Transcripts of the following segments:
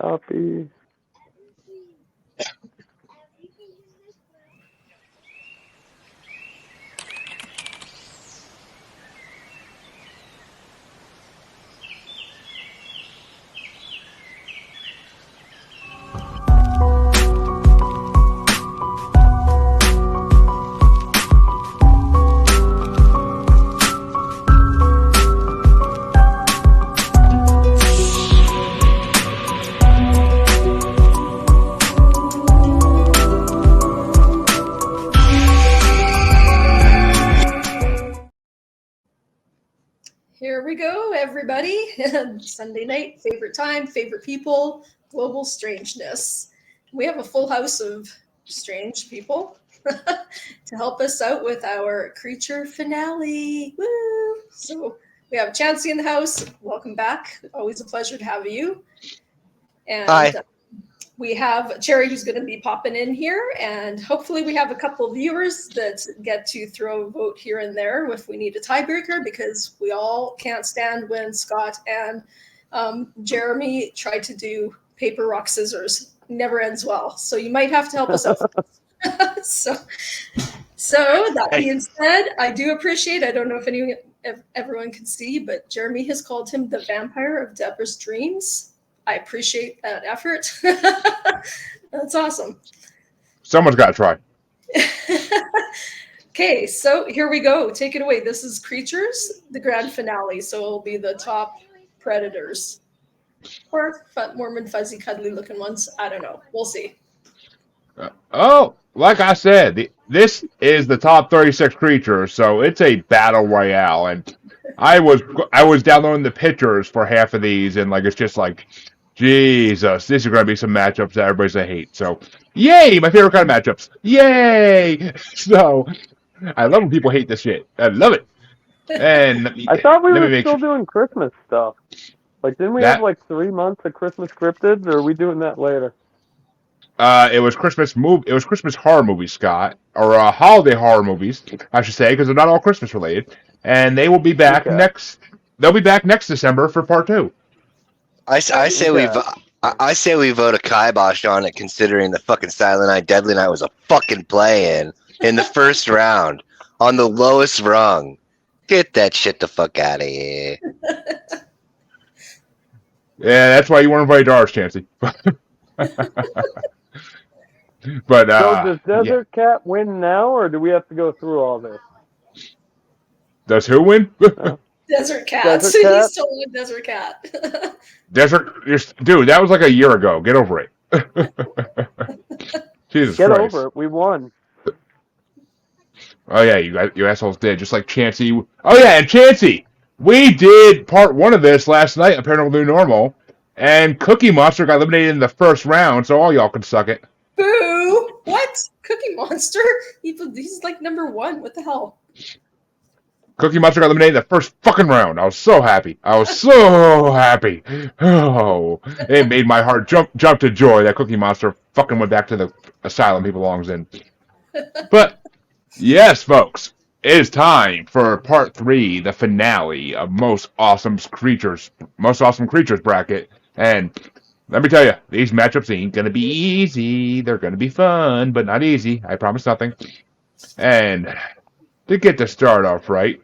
Copy. Here we go, everybody. Sunday night, favorite time, favorite people, global strangeness. We have a full house of strange people to help us out with our creature finale. Woo! So we have Chancy in the house. Welcome back. Always a pleasure to have you. And Hi. We have Cherry who's going to be popping in here, and hopefully we have a couple of viewers that get to throw a vote here and there if we need a tiebreaker, because we all can't stand when Scott and Jeremy try to do paper, rock, scissors. Never ends well. So you might have to help us out. So that being said, I do appreciate, I don't know if everyone can see, but Jeremy has called him the vampire of Deborah's dreams. I appreciate that effort. That's awesome. Someone's got to try. Okay, so here we go. Take it away. This is Creatures, the grand finale. So it'll be the top predators. Or warm and fuzzy, cuddly looking ones. I don't know. We'll see. Like I said, this is the top 36 creatures, so it's a battle royale. And I was downloading the pictures for half of these, and it's just like, Jesus, these are going to be some matchups that everybody's going to hate. So, yay, my favorite kind of matchups. Yay! So, I love when people hate this shit. I love it. And I thought we were still doing Christmas stuff. Didn't we have 3 months of Christmas scripted, or are we doing that later? It was Christmas horror movies, Scott, or holiday horror movies, I should say, because they're not all Christmas related. And they will be back next. They'll be back next December for part 2. I say we vote a kibosh on it, considering the fucking Silent Night, Deadly Night was a fucking play-in the first round on the lowest rung. Get that shit the fuck out of here. Yeah, that's why you weren't invited to ours, Chancy. But so does Desert Cat win now, or do we have to go through all this? Does who win? Desert Cat. He's still a Desert Cat. Dude, that was like a year ago. Get over it. Jesus Get Christ. over it. We won. Oh yeah, you assholes did. Just like Chancy. Oh yeah, and Chancy. We did part 1 of this last night, a Paranormal New Normal, and Cookie Monster got eliminated in the first round, so all y'all can suck it. Boo! What? Cookie Monster? He's like number 1. What the hell? Cookie Monster got eliminated in the first fucking round. I was so happy. Oh, it made my heart jump to joy that Cookie Monster fucking went back to the asylum he belongs in. But, yes, folks, it is time for part 3, the finale of Most Awesome Creatures bracket. And let me tell you, these matchups ain't going to be easy. They're going to be fun, but not easy. I promise nothing. And to get the start off right,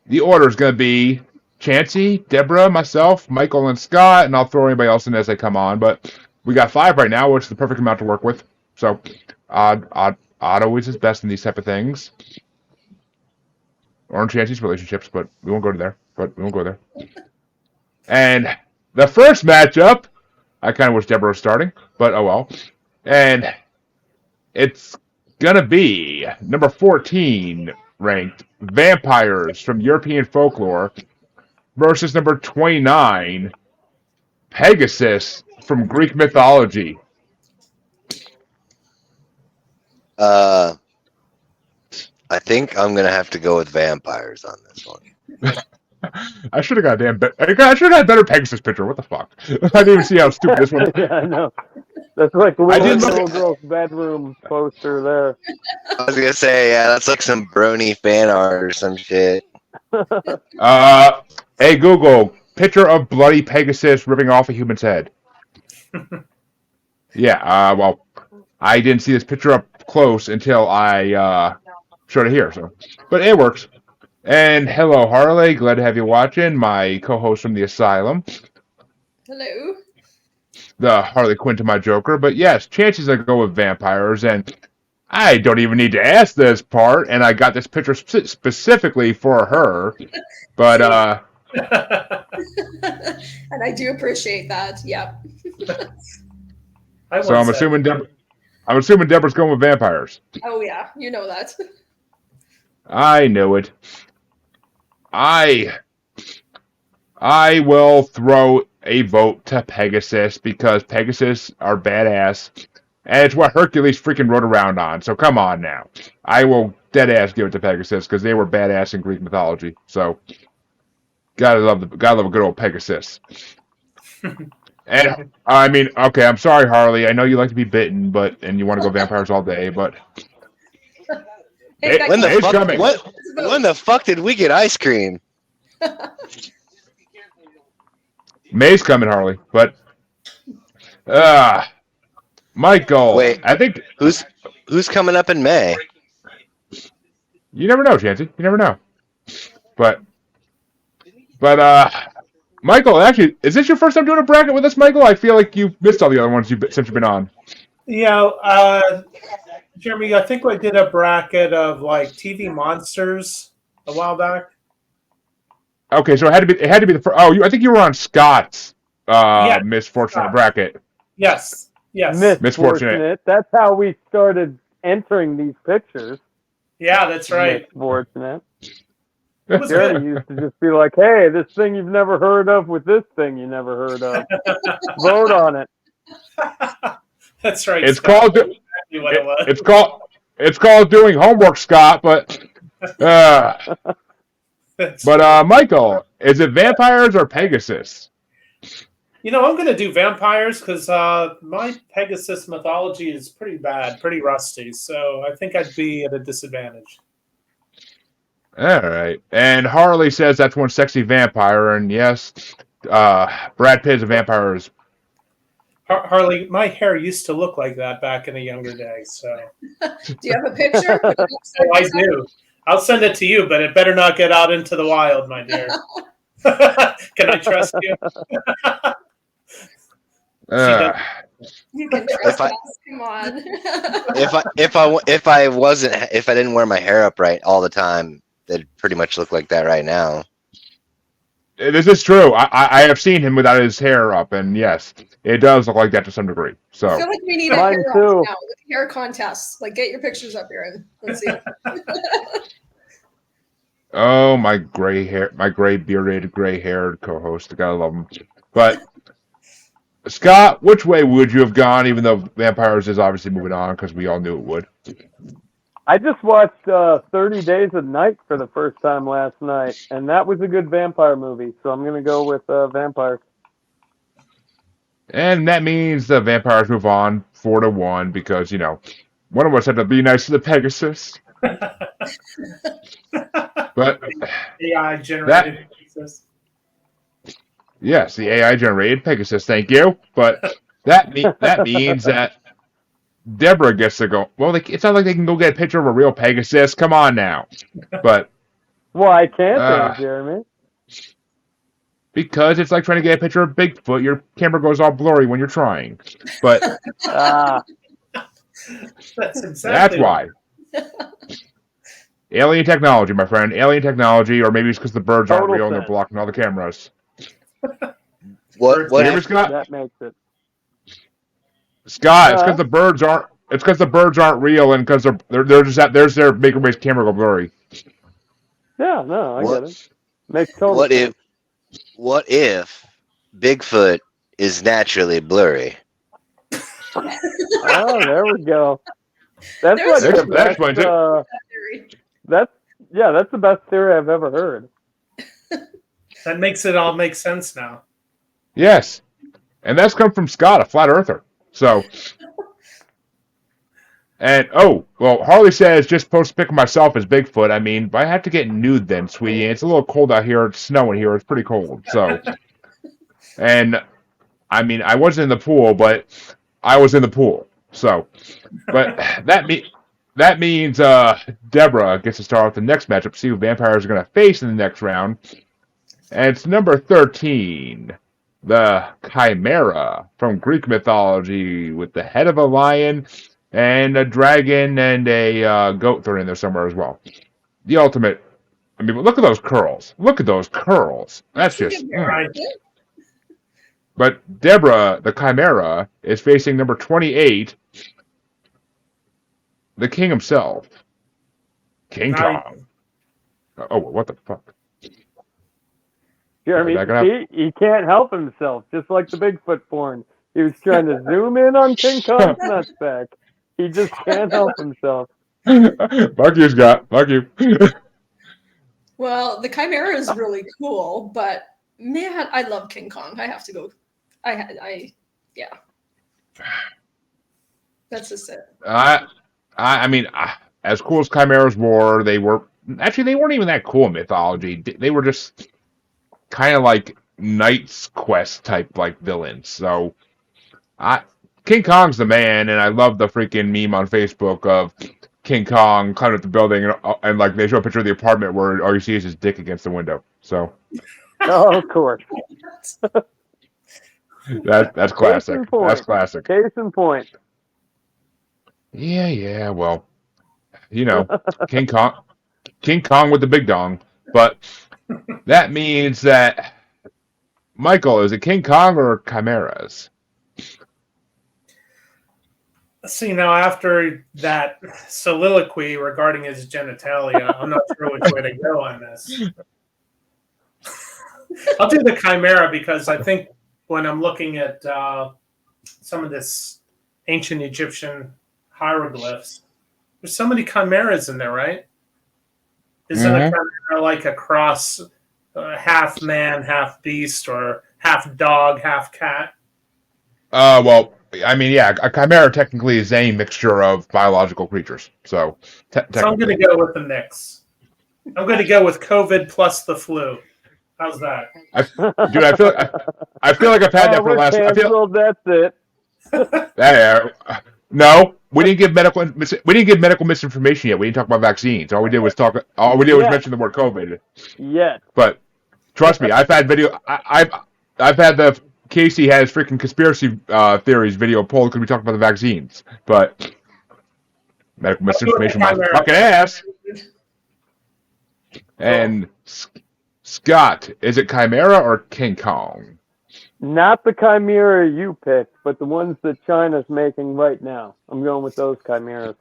the order is going to be Chancy, Deborah, myself, Michael, and Scott, and I'll throw anybody else in as they come on. But we got 5 right now, which is the perfect amount to work with. So odd always is best in these type of things. Or in Chancy's relationships, but we won't go there. And the first matchup, I kind of wish Deborah was starting, but oh well. And it's going to be number 14 ranked Vampires from European Folklore versus number 29 Pegasus from Greek Mythology. I think I'm gonna have to go with vampires on this one. I should have got I should have had better Pegasus picture. What the fuck? I didn't even see how stupid this one. Yeah, I know. That's like the little girl's bedroom poster there. I was gonna say, yeah, that's like some brony fan art or some shit. Hey Google, picture of bloody Pegasus ripping off a human's head. Yeah, well, I didn't see this picture up close until I showed it here. So, but it works. And hello, Harley. Glad to have you watching. My co-host from the Asylum, Hello. the Harley Quinn to my Joker. But yes, chances I go with vampires, and I don't even need to ask this part. And I got this picture specifically for her. But And I do appreciate that. Yep. so I'm assuming Deborah's going with vampires. Oh yeah, you know that. I know it. I will throw a vote to Pegasus because Pegasus are badass, and it's what Hercules freaking rode around on. So come on now, I will dead ass give it to Pegasus because they were badass in Greek mythology. So gotta love a good old Pegasus. And I mean, okay, I'm sorry, Harley. I know you like to be bitten, and you want to go vampires all day, but Hey, When it's coming. when the fuck did we get ice cream? May's coming, Harley. But Michael, Wait. I think Who's coming up in May? you never know, Chancy. You never know. But Michael, actually, is this your first time doing a bracket with us, Michael? I feel like you've missed all the other ones since you've been on. Yeah, Jeremy, I think I did a bracket of like TV monsters a while back. Okay, so it had to be the first. Oh, I think you were on Scott's Yeah, misfortunate Scott. bracket. Yes. Misfortunate. That's how we started entering these pictures. Yeah, that's right. Misfortunate. It was Jerry good. used to just be like, hey, this thing you've never heard of with this thing you never heard of. Vote on it. That's right. It's Scott. called. Exactly what it was. It's called doing homework, Scott. But Michael, is it vampires or Pegasus? I'm going to do vampires because my Pegasus mythology is pretty bad, pretty rusty. So I think I'd be at a disadvantage. All right. And Harley says that's one sexy vampire, and yes, Brad Pitt's a vampire. Harley, my hair used to look like that back in a younger day. So do you have a picture? oh, I do. I'll send it to you, but it better not get out into the wild, my dear. Can I trust you? You can trust us. Come on. If I didn't wear my hair up right all the time, it'd pretty much look like that right now. This is true. I have seen him without his hair up, and yes, it does look like that to some degree. So I feel like we need a hair now, hair contest. Like, get your pictures up here and let's see. Oh, my gray bearded, gray-haired co-host. I gotta love him. But Scott, which way would you have gone? Even though Vampires is obviously moving on because we all knew it would. I just watched 30 Days of Night for the first time last night, and that was a good vampire movie, so I'm going to go with vampires. And that means the Vampires move on 4-1 because, one of us had to be nice to the Pegasus. But AI generated Pegasus. Yes, the AI generated Pegasus, thank you. But that means that Deborah gets to go. Well, it's not like they can go get a picture of a real Pegasus. Come on now. But why can't they, Jeremy? Because it's like trying to get a picture of Bigfoot. Your camera goes all blurry when you're trying. But that's why. Alien technology, my friend. Alien technology, or maybe it's because the birds aren't real and they're blocking all the cameras. What Scott? That makes it. Scott, it's because the birds aren't. It's because the birds aren't real, and because they're just there's their making everybody's camera go blurry. Yeah, no, I get it. Makes total sense. What if Bigfoot is naturally blurry? Oh, there we go. That's the best theory I've ever heard. That makes it all make sense now. Yes, and that's come from Scott, a flat earther. So, and Harley says just post a pic of myself as Bigfoot. I mean, I have to get nude then, sweetie. It's a little cold out here. It's snowing here. It's pretty cold. So, and I mean, I wasn't in the pool, but I was in the pool. So, but that means Deborah gets to start off the next matchup. See who vampires are going to face in the next round, and it's number 13, the Chimera from Greek mythology, with the head of a lion and a dragon and a goat thrown in there somewhere as well. The ultimate. I mean, look at those curls. Look at those curls. That's just. Right. But Deborah, the Chimera, is facing number 28, the king himself, King Nice. Kong. Oh, what the fuck? Jeremy, he can't help himself, just like the Bigfoot porn. He was trying to zoom in on King Kong's nutsack. He just can't help himself. Fuck you, Scott. Fuck you. Well, the Chimera is really cool, but man, I love King Kong. I have to go. Yeah. That's just it. I mean, as cool as chimeras were, they weren't even that cool in mythology. They were just kind of like Knight's Quest type like villains. So, King Kong's the man, and I love the freaking meme on Facebook of King Kong climbing up the building, and like they show a picture of the apartment where all you see is his dick against the window. So, oh, of course. That's classic. That's classic. Case in point. Yeah. Well, King Kong with the big dong. But that means that Michael, is it King Kong or chimeras? See, now after that soliloquy regarding his genitalia, I'm not sure which way to go on this. I'll do the Chimera because I think when I'm looking at some of this ancient Egyptian hieroglyphs, there's so many chimeras in there, right? Isn't a chimera like a cross, half man, half beast, or half dog, half cat? Well, I mean, yeah, a chimera technically is any mixture of biological creatures. So I'm going to go with the mix. I'm going to go with COVID plus the flu. How's that? Dude, I feel like I've had that for the last. That's it. Yeah. No, we didn't give medical misinformation yet. We didn't talk about vaccines. All we did was mention the word COVID. Yes. But trust me, I've had video. I've had the Casey has freaking conspiracy theories video poll because we talked about the vaccines. But medical misinformation, my fucking ass. And Scott, is it Chimera or King Kong? Not the Chimera you picked, but the ones that China's making right now. I'm going with those Chimeras.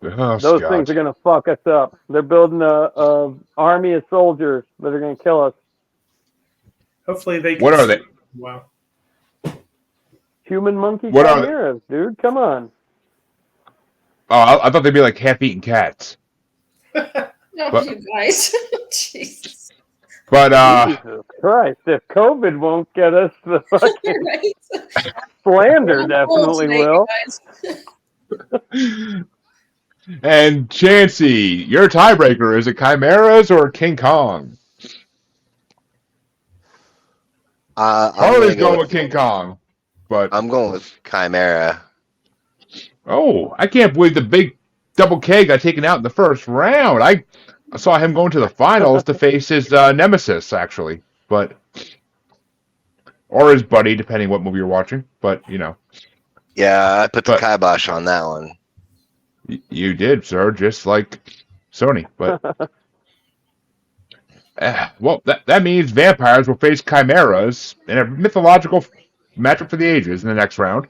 Those Scott. things are going to fuck us up. They're building a army of soldiers that are going to kill us. Hopefully they can. What are they? Wow. Human monkey What are chimeras, dude. Come on. Oh, I thought they'd be like half-eaten cats. No, you guys. Jesus. But Jesus Christ, if COVID won't get us, the fucking Right? slander definitely will. And Chancy, your tiebreaker, is it Chimeras or King Kong? Harley's going with King Kong, but I'm going with Chimera. Oh, I can't believe the big double K got taken out in the first round. I saw him going to the finals to face his nemesis, actually, or his buddy, depending what movie you're watching. But Yeah, I put the kibosh on that one. You did, sir, just like Sony. But well, that means vampires will face chimeras in a mythological matchup for the ages in the next round.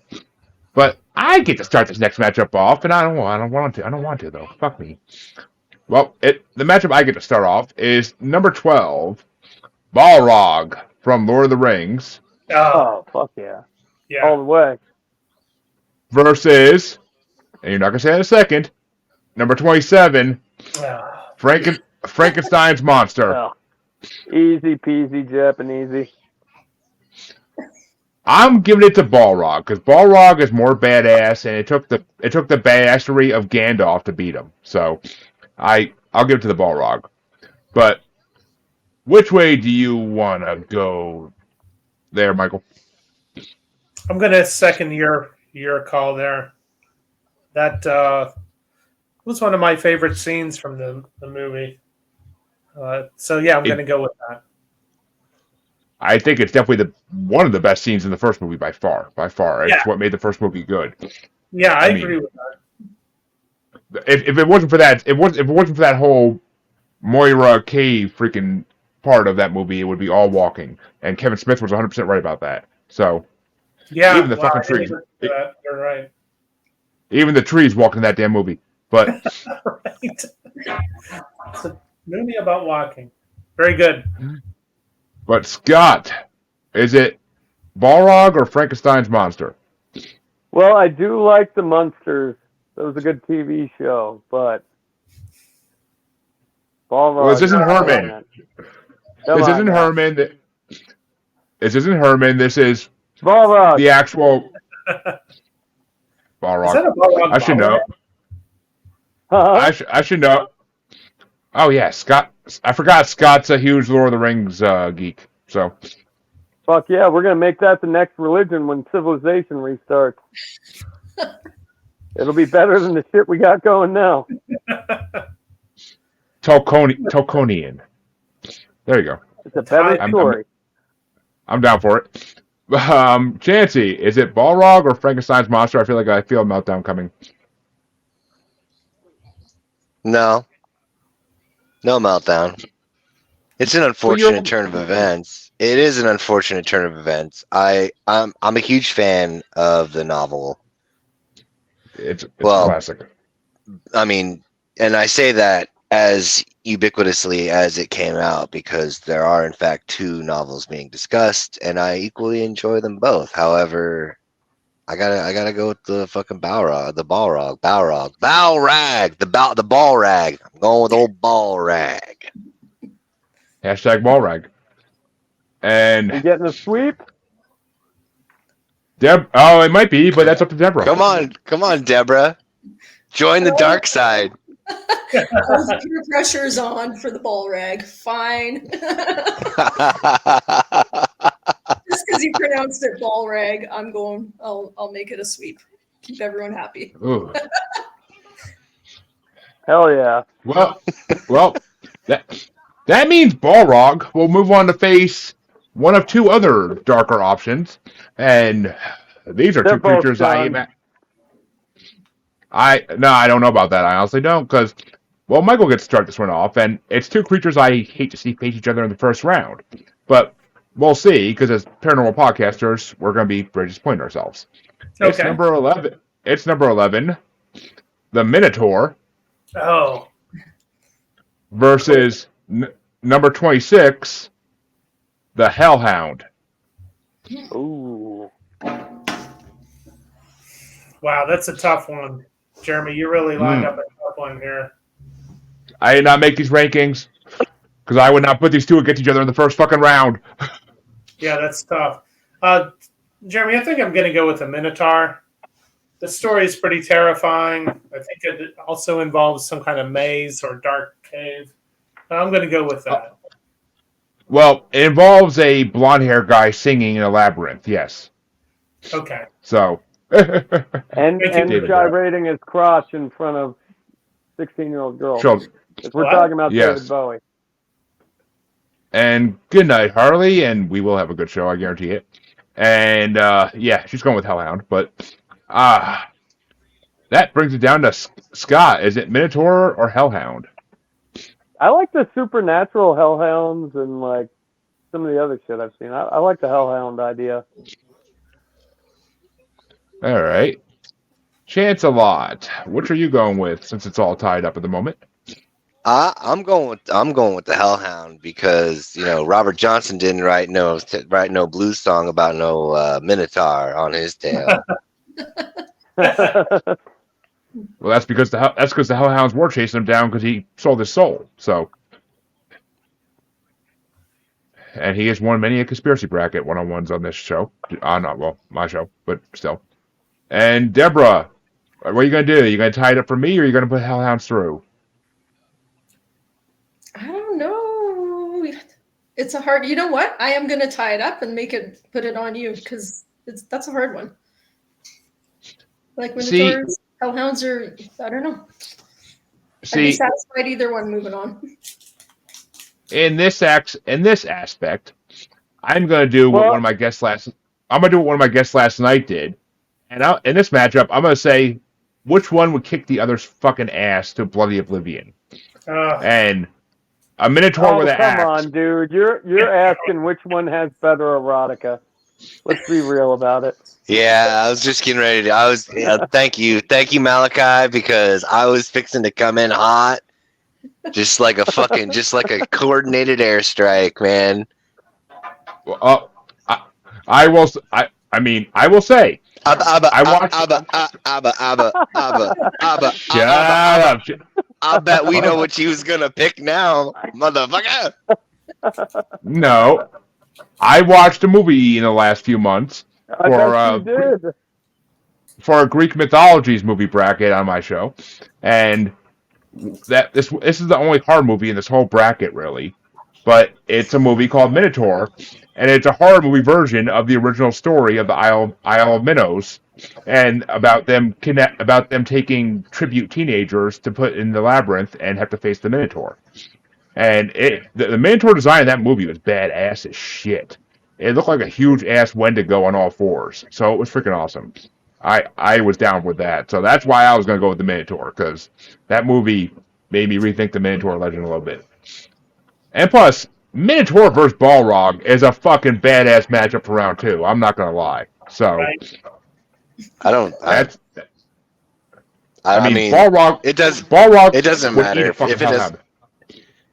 But I get to start this next matchup off, and I don't want to though. Fuck me. Well, the matchup I get to start off is number 12, Balrog from Lord of the Rings. Oh, fuck yeah. Yeah. All the way. Versus, and you're not going to say in a second, number 27, Frankenstein's monster. Oh, easy peasy Japanesey. I'm giving it to Balrog because Balrog is more badass, and it took the badassery of Gandalf to beat him. So, I'll give it to the Balrog. But which way do you want to go, there, Michael? I'm going to second your call there. That was one of my favorite scenes from the movie. So yeah, I'm going to go with that. I think it's definitely one of the best scenes in the first movie by far. By far, Yeah. it's what made the first movie good. Yeah, I agree with that. If it wasn't for that, if it wasn't for that whole Moira cave freaking part of that movie, it would be all walking. And Kevin Smith was 100% right about that. So Yeah, even the fucking trees, you're right. even the trees walked in that damn movie. But Right. It's a movie about walking. Very good. But Scott, is it Balrog or Frankenstein's monster? Well, I do like the Munsters. That was a good TV show, but Balrog. Well, this isn't Herman. This isn't Herman. This isn't Herman. This is Balrog. the actual Is that a Balrog. Balrog? I should know. I should know. Oh yeah, Scott. I forgot Scott's a huge Lord of the Rings geek. So Fuck yeah, we're gonna make that the next religion when civilization restarts. It'll be better than the shit we got going now. Tolkienian. There you go. It's a better story. I'm down for it. Chancy, is it Balrog or Frankenstein's monster? I feel a meltdown coming. No meltdown. It's an unfortunate turn of events. It is an unfortunate turn of events. I'm a huge fan of the novel. It's classic. I mean, and I say that as ubiquitously as it came out because there are in fact two novels being discussed, and I equally enjoy them both. However, I gotta go with the fucking Balrog. I'm going with old Balrag. Hashtag Balrag. And You getting a sweep? Oh, it might be, but that's up to Deborah. Come on, Deborah. Join the dark side. Peer pressure's on for the ball rag. Fine. Just because you pronounced it ball rag, I'll make it a sweep. Keep everyone happy. Ooh. Hell yeah. Well, that means Balrog will move on to face one of two other darker options, and these are two creatures I don't know about that. I honestly don't, because Michael gets to start this one off, and it's two creatures I hate to see face each other in the first round. But we'll see, because as paranormal podcasters, we're going to be very disappointed ourselves. Okay. It's number 11. The Minotaur. Oh. Versus number 26, the Hellhound. Ooh. Wow, that's a tough one. Jeremy, you really lined up a tough one here. I did not make these rankings because I would not put these two against each other in the first fucking round. Yeah, that's tough. Jeremy, I think I'm going to go with the Minotaur. The story is pretty terrifying. I think it also involves some kind of maze or dark cave. I'm going to go with that. Well, it involves a blonde-haired guy singing in a labyrinth, yes. Okay. So. and gyrating his crotch in front of 16-year-old girls. If we're talking about David Bowie. And good night, Harley, and we will have a good show, I guarantee it. And, she's going with Hellhound, but... that brings it down to Scott. Is it Minotaur or Hellhound? I like the supernatural Hellhounds and like some of the other shit I've seen. I like the Hellhound idea. All right. Chance-a-Lot. Which are you going with since it's all tied up at the moment? I'm going with the Hellhound because Robert Johnson didn't write no blues song about no Minotaur on his tail. Well, that's because the Hellhounds were chasing him down because he sold his soul. So, and he has won many a conspiracy bracket one-on-ones on this show. My show, but still. And Deborah, what are you gonna do? Are you gonna tie it up for me, or are you gonna put Hellhounds through? I don't know. It's a hard. You know what? I am gonna tie it up and put it on you because that's a hard one. Like Minotaurs, Hellhounds, or I don't know. I'd be satisfied either one. Moving on. In this aspect, I'm gonna do what one of my guests last. I'm gonna do what one of my guests last night did, and in this matchup, I'm gonna say which one would kick the other's fucking ass to bloody oblivion. And a Minotaur with an axe. Come on, dude. You're asking which one has better erotica. Let's be real about it. Yeah, I was just getting ready to. Thank you, Malachi, because I was fixing to come in hot, just like a coordinated airstrike, man. Well, I will say. I watched. Shut up. I bet we know what you was gonna pick now, motherfucker. No, I watched a movie in the last few months for a Greek mythologies movie bracket on my show, and this is the only horror movie in this whole bracket, really. But it's a movie called Minotaur, and it's a horror movie version of the original story of the Isle of Minos, and about them taking tribute teenagers to put in the labyrinth and have to face the Minotaur. And the Minotaur design in that movie was badass as shit. It looked like a huge ass Wendigo on all fours, so it was freaking awesome. I was down with that, so that's why I was going to go with the Minotaur, because that movie made me rethink the Minotaur legend a little bit. And plus, Minotaur versus Balrog is a fucking badass matchup for round 2. I'm not gonna lie. So, I mean, Balrog. It doesn't matter if it does.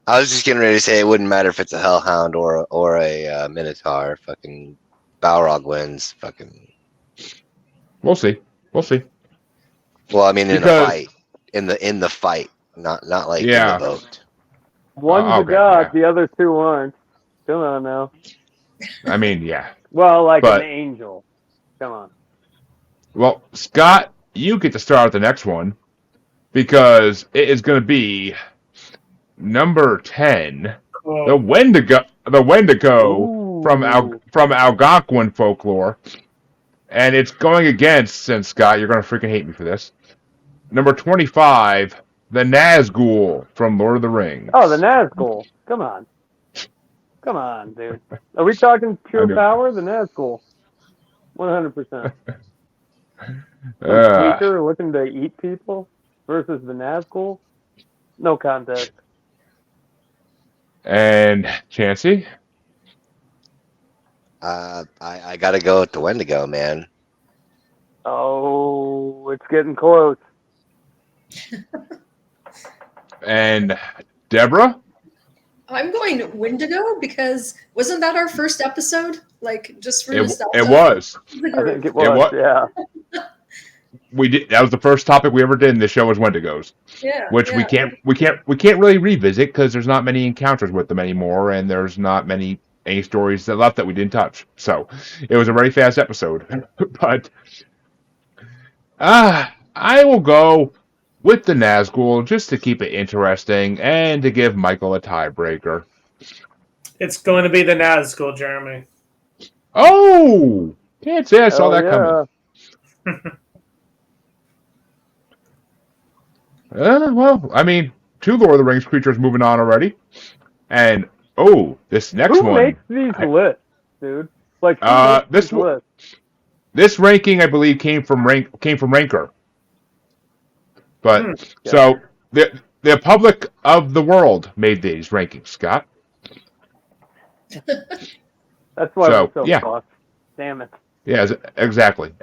I was just getting ready to say it wouldn't matter if it's a Hellhound or a Minotaur. Fucking Balrog wins. Fucking. We'll see. Well, I mean, in the fight, not like in the boat. One's a god, the other two aren't. Come on now. I mean, yeah. Well, an angel. Come on. Well, Scott, you get to start the next one because it is going to be number 10, the Wendigo from Algonquin folklore, and it's going against, and Scott, you're going to freaking hate me for this, number 25. The Nazgul from Lord of the Rings. Oh, the Nazgul. Come on, dude. Are we talking pure power? The Nazgul. 100%. Tweaker looking to eat people versus the Nazgul? No contest. And Chancy? I gotta go with the Wendigo, man. Oh, it's getting close. And Deborah? I'm going Wendigo because wasn't that our first episode? Like just for nostalgia. It was. I think it was. Yeah. We did. That was the first topic we ever did in the show was Wendigos. Yeah. Which we can't really revisit because there's not many encounters with them anymore, and there's not any stories that left that we didn't touch. So it was a very fast episode. But I will go with the Nazgul, just to keep it interesting, and to give Michael a tiebreaker. It's going to be the Nazgul, Jeremy. Oh! Can't say I saw that coming. Well, I mean, 2 Lord of the Rings creatures moving on already. And, this next one... Who makes these lists, dude? This ranking, I believe, came from Ranker. But so the public of the world made these rankings, Scott. That's why we're so fucked. Damn it. Yeah, exactly.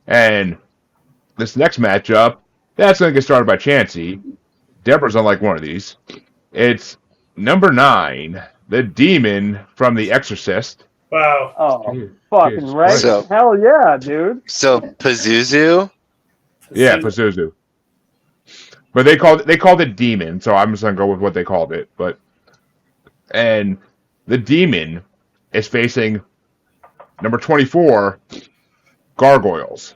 And this next matchup, that's going to get started by Chancy. Deborah's unlike one of these. It's number 9, the demon from The Exorcist. Wow. Oh, fucking right. Hell yeah, dude. So Pazuzu. Yeah, Pazuzu. But they called it demon, so I'm just gonna go with what they called it. And the demon is facing number 24, gargoyles.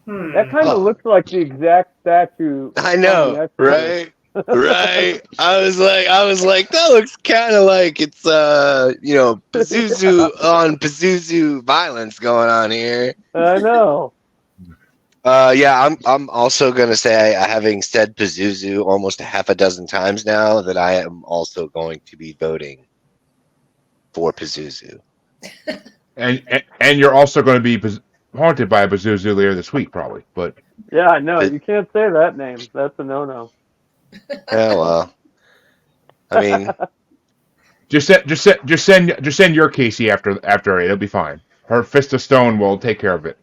That kind of looks like the exact statue. I know, right? Right. I was like, that looks kind of like it's Pazuzu on Pazuzu violence going on here. I know. Yeah, I'm also gonna say, having said Pazuzu almost a half a dozen times now, that I am also going to be voting for Pazuzu. And you're also going to be haunted by a Pazuzu later this week, probably. But Yeah, I know. But- You can't say that name. That's a no-no. Yeah, well, I mean, just send your Casey after it. It'll be fine. Her fist of stone will take care of it.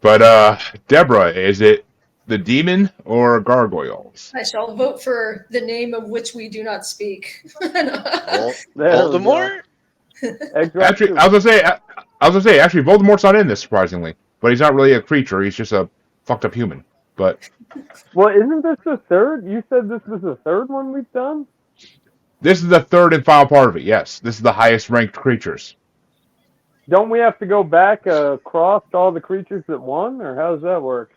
But Deborah, is it the demon or gargoyles? I shall vote for the name of which we do not speak. There we Voldemort. Actually, I was gonna say, actually, Voldemort's not in this, surprisingly. But he's not really a creature. He's just a fucked up human. But Well, isn't this the third? You said this was the third one we've done? this is the third and final part of it. Yes, this is the highest ranked creatures. Don't we have to go back across all the creatures that won, or how does that work?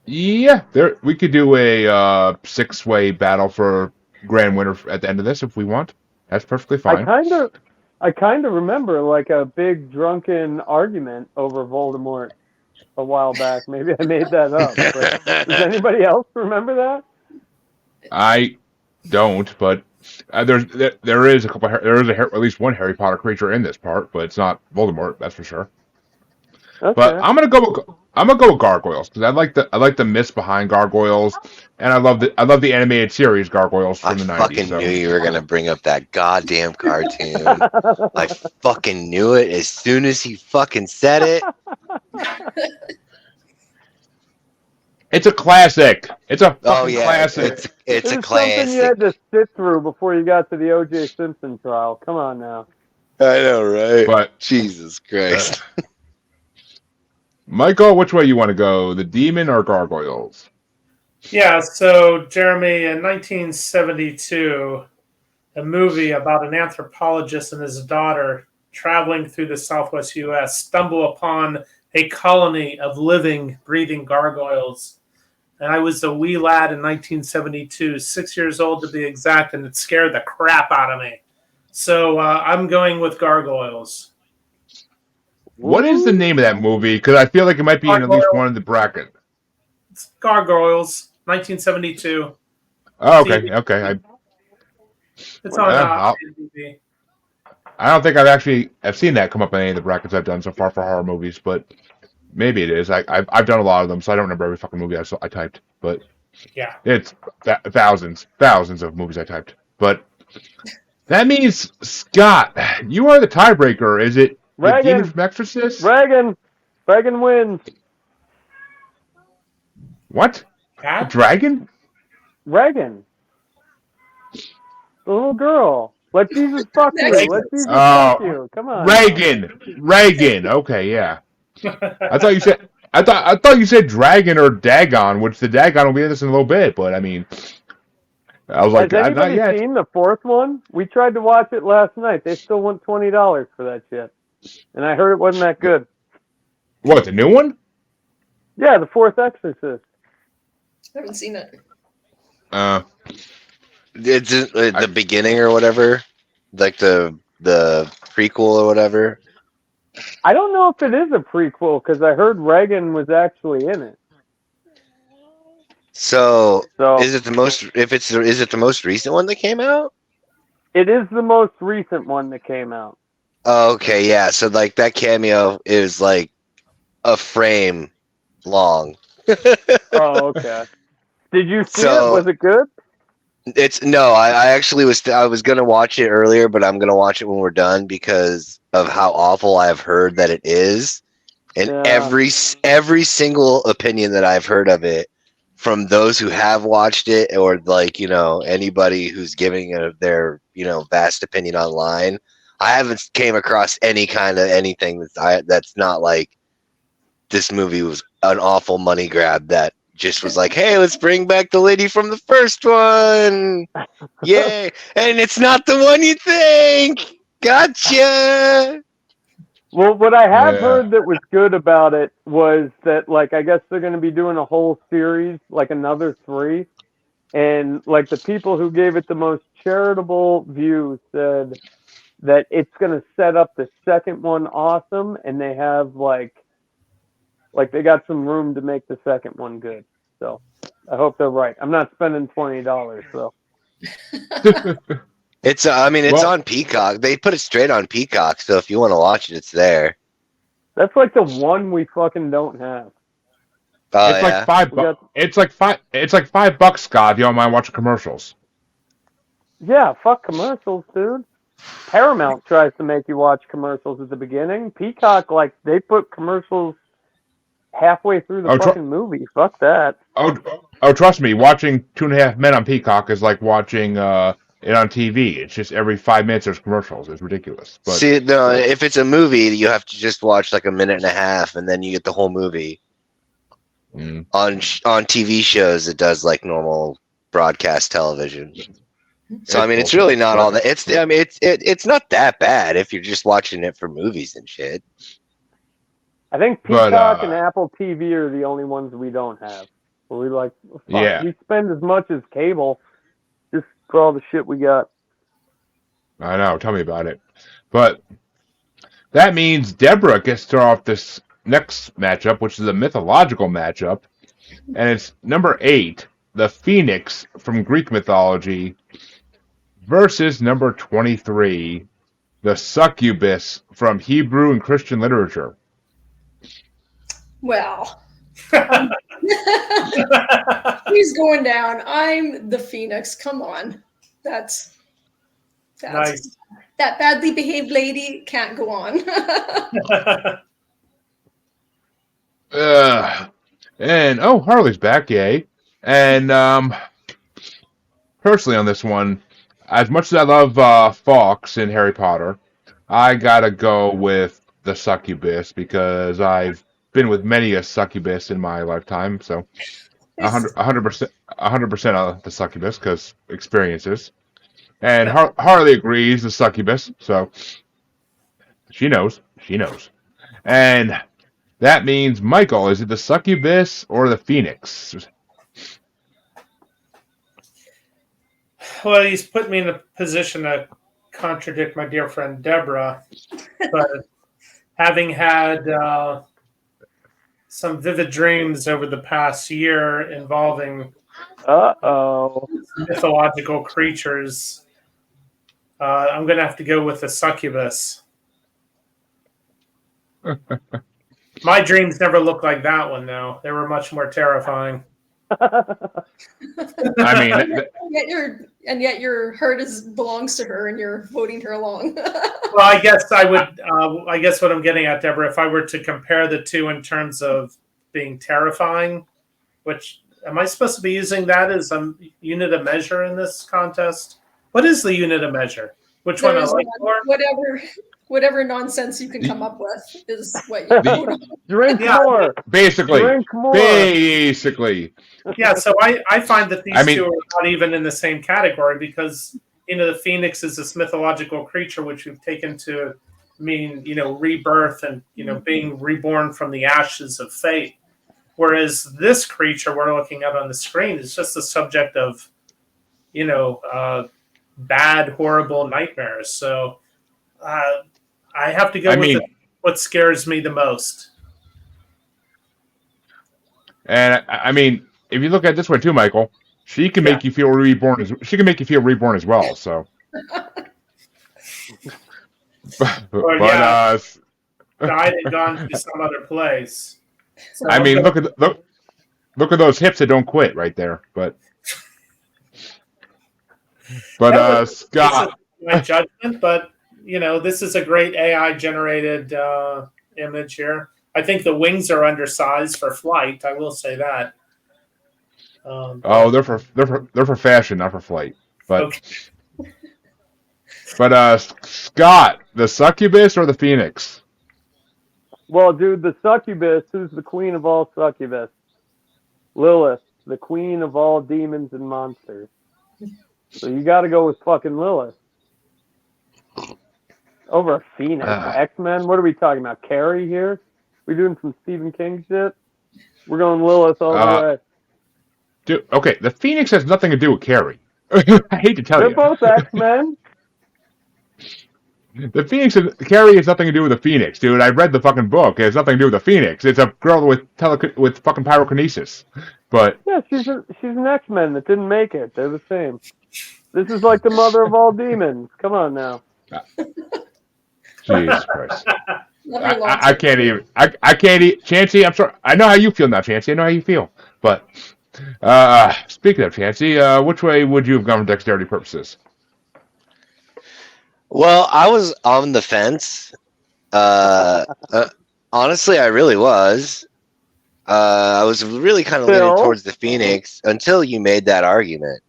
Yeah, we could do a 6-way battle for grand winner at the end of this if we want. That's perfectly fine. I kind of remember like a big drunken argument over Voldemort a while back. Maybe I made that up. But does anybody else remember that? I don't, but there is at least one Harry Potter creature in this part, but it's not Voldemort, that's for sure. Okay. But I'm gonna go with gargoyles because I like the myths behind gargoyles, and I love the animated series Gargoyles from the 90s. I fucking knew you were gonna bring up that goddamn cartoon. I fucking knew it as soon as he fucking said it. It's a classic. It's a fucking Oh yeah, classic. it's a It was something you had classic. to sit through before you got to the O.J. Simpson trial. Come on now. I know, right? But Jesus Christ. Michael, which way you want to go? The demon or gargoyles? Yeah, so Jeremy, in 1972, a movie about an anthropologist and his daughter traveling through the southwest U.S. stumble upon a colony of living, breathing gargoyles. And I was a wee lad in 1972, 6 years old to be exact, and it scared the crap out of me. So I'm going with gargoyles. What is the name of that movie? Because I feel like it might be in at least one of the bracket. It's Gargoyles, 1972. Oh, okay, okay. It's on IMDb. I don't think I've seen that come up in any of the brackets I've done so far for horror movies, but maybe it is. I've done a lot of them, so I don't remember every fucking movie I typed. But yeah, it's thousands of movies I typed. But that means, Scott, you are the tiebreaker. Is it the demon from Exorcist? Reagan wins. What? Cat? A dragon? Reagan. The little girl. Let Jesus fuck you. Let Jesus Oh, fuck you. Come on. Reagan. Okay, yeah. I thought you said dragon or Dagon, which the Dagon will be in this in a little bit. But I mean, I was like, has not anybody yet. seen the fourth one? We tried to watch it last night. They still want $20 for that shit, and I heard it wasn't that good. What, the new one? Yeah, the fourth Exorcist. I haven't seen it. It's the beginning or whatever, like the prequel or whatever. I don't know if it is a prequel because I heard Reagan was actually in it. So is it the most? Is it the most recent one that came out? It is the most recent one that came out. Oh, okay, yeah. So like that cameo is like a frame long. Oh, okay. Did you see it? Was it good? I actually I was gonna watch it earlier, but I'm gonna watch it when we're done because of how awful I've heard that it is, and every single opinion that I've heard of it from those who have watched it, or like anybody who's giving their vast opinion online, I haven't came across any kind of anything that's not like this movie was an awful money grab that just was like, hey, let's bring back the lady from the first one. Yay. And it's not the one you think. Gotcha. Well, what I have Yeah. heard that was good about it was that, like, I guess they're going to be doing a whole series, like another 3. And, like, the people who gave it the most charitable view said that it's going to set up the second one awesome, and they have, like they got some room to make the second one good. So I hope they're right. I'm not spending $20, so. It's it's Well- on Peacock. They put it straight on Peacock, so if you want to watch it, it's there. That's like the one we fucking don't have. Oh It's yeah. like $5. It's like $5, Scott. If you don't mind watching commercials. Yeah, fuck commercials, dude. Paramount tries to make you watch commercials at the beginning. Peacock, like, they put commercials halfway through the fucking movie. Fuck that. Oh, trust me. Watching 2.5 Men on Peacock is like watching it on TV. It's just every 5 minutes there's commercials. It's ridiculous. But See, no, if it's a movie, you have to just watch like a minute and a half, and then you get the whole movie. On TV shows, it does like normal broadcast television. So I mean, it's really not all that. It's not that bad if you're just watching it for movies and shit. I think Peacock and Apple TV are the only ones we don't have. We we spend as much as cable just for all the shit we got. I know. Tell me about it. But that means Deborah gets to start off this next matchup, which is a mythological matchup, and it's number 8, the Phoenix from Greek mythology, versus number 23, the Succubus from Hebrew and Christian literature. Well, he's going down. I'm the Phoenix. Come on, that's Nice. That badly behaved lady can't go on. And Harley's back, yay! And personally, on this one, as much as I love Fawkes in Harry Potter, I gotta go with the Succubus because I've been with many a Succubus in my lifetime. So 100% of the Succubus because experiences. And Harley agrees the Succubus, so she knows. And that means, Michael, is it the Succubus or the Phoenix? Well, he's put me in a position to contradict my dear friend Deborah, but having had some vivid dreams over the past year involving mythological creatures, I'm going to have to go with the Succubus. My dreams never looked like that one, though. They were much more terrifying. I mean, yet your hurt belongs to her, and you're voting her along. Well, I guess I would. I guess what I'm getting at, Deborah, if I were to compare the two in terms of being terrifying, which am I supposed to be using that as a unit of measure in this contest? What is the unit of measure? Which one I like more? Whatever nonsense you can come up with is what you drink more. Basically. Drink more. Basically. Yeah, so I find that these two are not even in the same category because, the Phoenix is this mythological creature which we've taken to mean, rebirth and, being reborn from the ashes of fate. Whereas this creature we're looking at on the screen is just the subject of, bad, horrible nightmares. So I have to go with what scares me the most. And I mean, if you look at it this way too, Michael, she can make you feel reborn. She can make you feel reborn as well. So, died and gone to some other place. So I mean, look at those hips that don't quit right there. But Scott, my judgment. But this is a great AI generated image here. I think the wings are undersized for flight. I will say that. They're for fashion, not for flight. But okay. But Scott, the Succubus or the Phoenix? Well, dude, the Succubus, who's the queen of all succubus? Lilith, the queen of all demons and monsters. So you got to go with fucking Lilith. Over a Phoenix. X-Men? What are we talking about? Carrie here? We doing some Stephen King shit? We're going Lilith all the way. Dude, okay, the Phoenix has nothing to do with Carrie. I hate to tell They're you. both X-Men. The Phoenix Carrie has nothing to do with the Phoenix, dude. I read the fucking book. It has nothing to do with the Phoenix. It's a girl with fucking pyrokinesis. But yeah, she's an X-Men that didn't make it. They're the same. This is like the mother of all demons. Come on now. Jesus Christ. I can't even. I can't even. Chancy, I'm sorry. I know how you feel now, Chancy. I know how you feel. But speaking of Chancy, which way would you have gone for dexterity purposes? Well, I was on the fence. Honestly, I really was. I was really kind of leaning towards the Phoenix until you made that argument.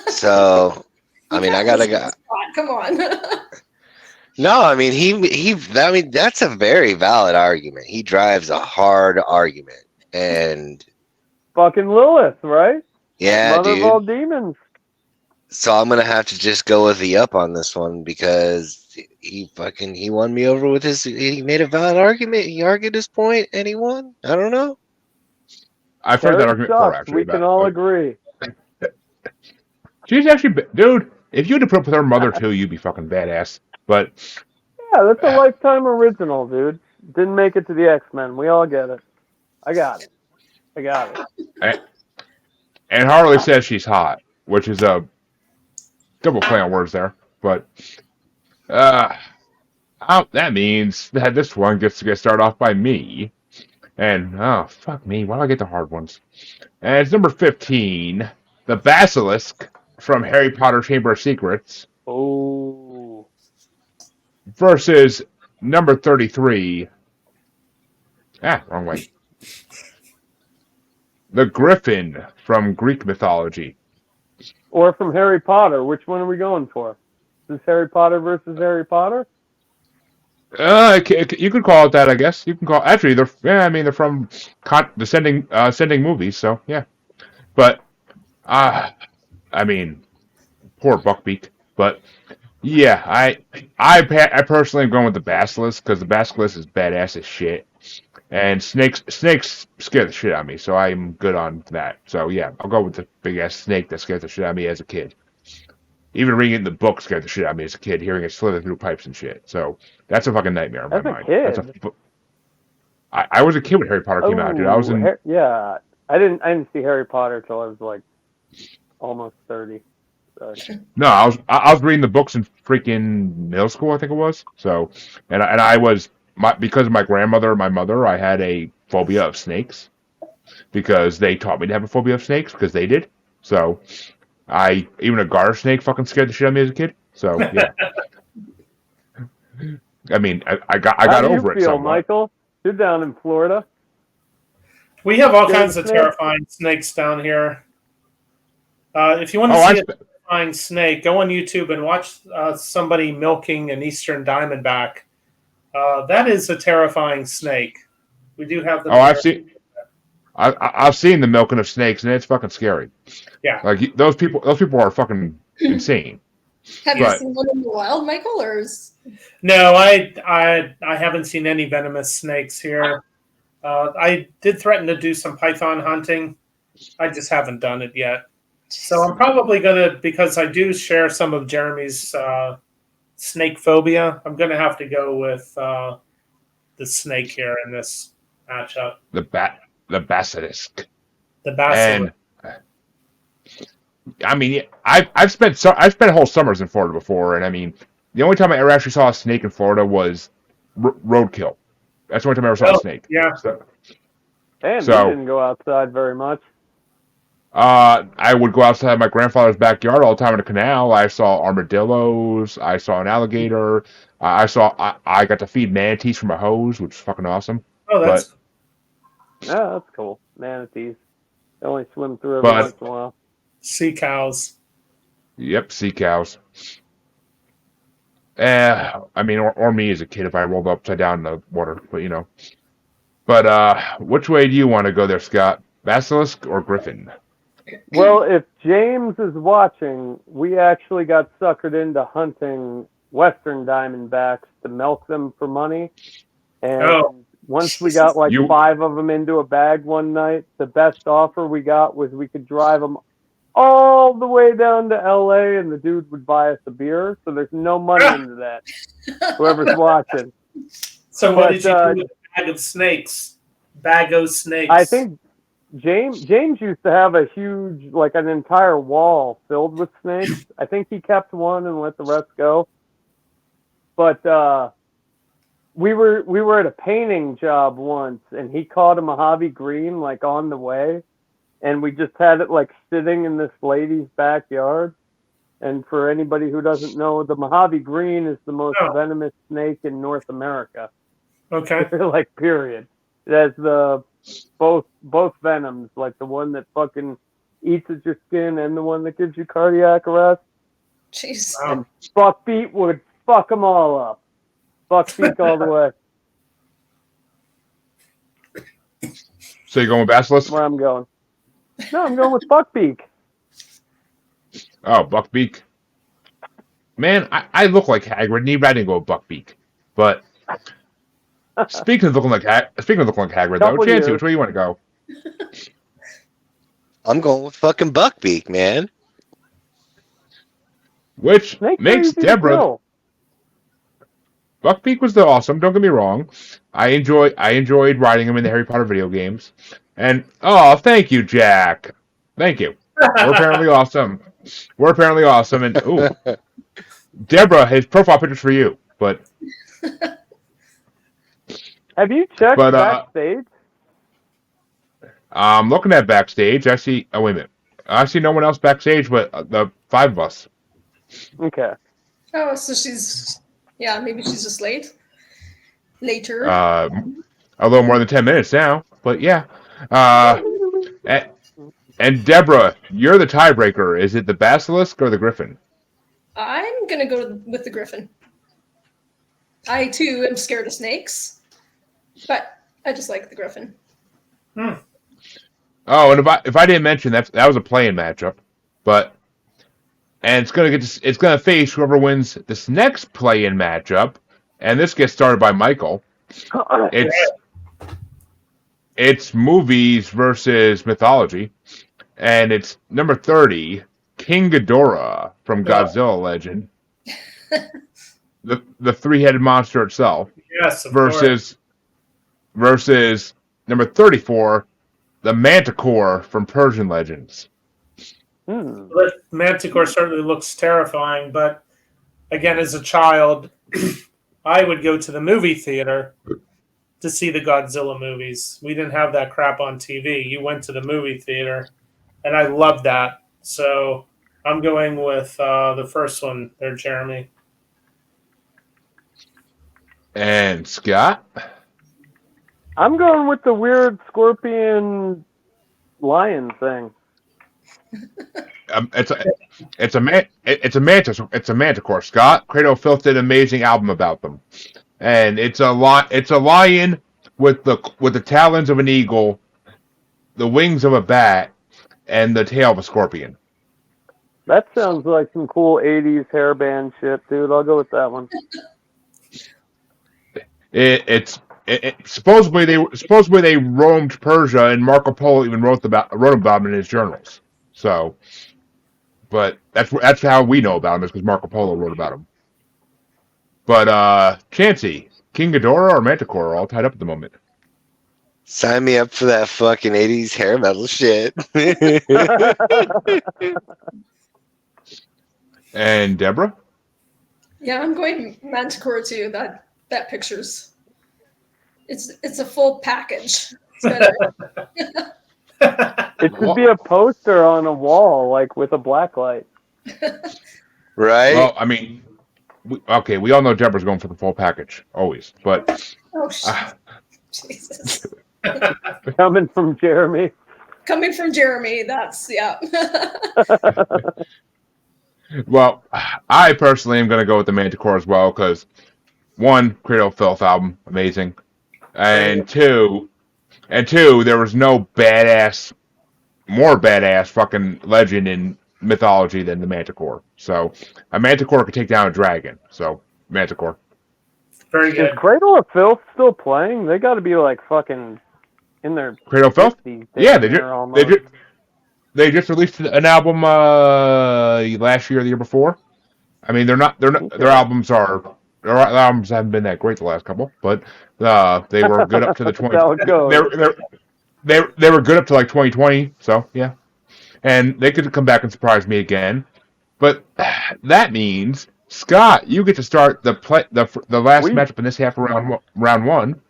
So, I mean, I gotta go. Come on. No, I mean I mean that's a very valid argument. He drives a hard argument, and fucking Lilith, right? Yeah, mother dude. of all demons. So I'm gonna have to just go with the up on this one because he won me over with he made a valid argument. He argued his point, and he won. I don't know. I've heard that argument before, actually. We can all agree. She's actually, dude. If you had to put up with her mother too, you'd be fucking badass. But yeah, that's a lifetime original, dude. Didn't make it to the X-Men. We all get it. I got it. And Harley says she's hot, which is a double play on words there. But that means that this one gets to get started off by me. And oh fuck me, why do I get the hard ones? And it's number 15, the Basilisk from Harry Potter Chamber of Secrets. Oh. Versus number 33. Wrong way. The Griffin from Greek mythology. Or from Harry Potter. Which one are we going for? Is this Harry Potter versus Harry Potter? You could call it that, I guess. You can call actually they're from descending movies, so yeah. But I mean, poor Buckbeak. But yeah, I personally am going with the Basilisk because the Basilisk is badass as shit, and snakes scare the shit out of me, so I'm good on that. So yeah, I'll go with the big ass snake that scared the shit out of me as a kid. Even reading the book scared the shit out of me as a kid, hearing it slither through pipes and shit. So that's a fucking nightmare in my mind. Kid. I was a kid when Harry Potter came out, dude. I was in. Yeah, I didn't see Harry Potter till I was like almost 30. Sorry. No, I was reading the books in freaking middle school, I think it was. So, and I was because of my grandmother and my mother, I had a phobia of snakes because they taught me to have a phobia of snakes because they did. So. Even a garter snake fucking scared the shit out of me as a kid. So yeah. I mean, I got over it. How do you feel, Michael? You're down in Florida. We have all kinds of terrifying snakes down here. If you want to see a terrifying snake, go on YouTube and watch somebody milking an eastern diamondback. That is a terrifying snake. We do have the. I've seen the milking of snakes, and it's fucking scary. Yeah, like those people are fucking insane. Have you seen one in the wild, Michael? No, I haven't seen any venomous snakes here. I did threaten to do some python hunting. I just haven't done it yet. So I'm probably gonna, because I do share some of Jeremy's snake phobia. I'm gonna have to go with the snake here in this matchup. The basilisk. The basilisk. And, I mean, I've spent whole summers in Florida before, and I mean, the only time I ever actually saw a snake in Florida was roadkill. That's the only time I ever saw a snake. Yeah. We didn't go outside very much. I would go outside my grandfather's backyard all the time in the canal. I saw armadillos. I saw an alligator. I got to feed manatees from a hose, which is fucking awesome. Oh, that's. That's cool. Manatees. They only swim through every once in a while. Sea cows. Yep, sea cows. I mean, or me as a kid if I rolled upside down in the water, but you know. But which way do you want to go there, Scott? Basilisk or Griffin? Well, if James is watching, we actually got suckered into hunting Western Diamondbacks to milk them for money. And Oh. once we got like You- 5 of them into a bag one night, the best offer we got was we could drive them all the way down to LA and the dude would buy us a beer. So there's no money into that. Whoever's watching. So what But, did you do with a bag of snakes? Bag of snakes. I think James used to have a huge, like an entire wall filled with snakes. I think he kept one and let the rest go. But we were at a painting job once, and he caught a Mojave green like on the way, and we just had it like sitting in this lady's backyard. And for anybody who doesn't know, the Mojave green is the most venomous snake in North America. Okay. Like period. It has the both venoms, like the one that fucking eats at your skin and the one that gives you cardiac arrest. Jeez. Wow. And Buckbeak would fuck them all up. Buckbeak all the way. So you're going with Basilisk? Where I'm going. No, I'm going with Buckbeak. Oh, Buckbeak. Man, I look like Hagrid. Maybe I didn't go with Buckbeak. But speaking of looking like Hagrid, though, Couple Chancy, years. which way you want to go? I'm going with fucking Buckbeak, man. Which Snakes are makes easy to Deborah. kill. Buckbeak was still awesome. Don't get me wrong. I enjoyed riding him in the Harry Potter video games. And thank you, Jack. Thank you. We're apparently awesome. And ooh, Deborah, his profile picture's for you. But Have you checked But, backstage? I'm looking at backstage. I see. Oh, wait a minute. I see no one else backstage but the 5 of us. Okay. Oh, so maybe she's just late. Later. A little more than 10 minutes now. But yeah. And Deborah, you're the tiebreaker. Is it the Basilisk or the Griffin? I'm gonna go with the Griffin. I too am scared of snakes, but I just like the Griffin. Oh, and if I didn't mention that was a play-in matchup, and it's gonna face whoever wins this next play-in matchup, and this gets started by Michael. It's movies versus mythology, and it's number 30, King Ghidorah from Godzilla Legend, the three-headed monster itself, Yes, of course. versus number 34, the Manticore from Persian Legends. The Manticore certainly looks terrifying, but again, as a child, I would go to the movie theater to see the Godzilla movies. We didn't have that crap on TV. You went to the movie theater, and I loved that. So I'm going with the first one there, Jeremy. And Scott? I'm going with the weird scorpion lion thing. It's a Manticore. Scott Cradle Filth did an amazing album about them, and it's a lion with the talons of an eagle, the wings of a bat, and the tail of a scorpion. That sounds like some cool 80s hairband shit, dude. I'll go with that one. Supposedly they roamed Persia, and Marco Polo even wrote about them in his journals. So, but that's how we know about him, is because Marco Polo wrote about him. But Chancy, King Ghidorah or Manticore are all tied up at the moment. Sign me up for that fucking 80s hair metal shit. And Deborah? Yeah, I'm going Manticore too. That picture's it's a full package. It should be a poster on a wall, like with a black light. Right? Well, I mean, we all know Deborah's going for the full package, always. But Oh Jesus! Coming from Jeremy. Coming from Jeremy, that's yeah. well, I personally am going to go with the Manticore as well, because one, Cradle of Filth album, amazing, and two, there was no more badass fucking legend in mythology than the Manticore. So a Manticore could take down a dragon. So Manticore. Very Is good. Cradle of Filth still playing? They got to be like fucking in their Cradle of Filth? 50s. Yeah, Almost. they just released an album last year or the year before. I mean, their albums haven't been that great the last couple, but they were good up to the 20. That's how it goes. They were good up to like 2020. So yeah, and they could come back and surprise me again. But that means Scott, you get to start the last matchup in this half of round one,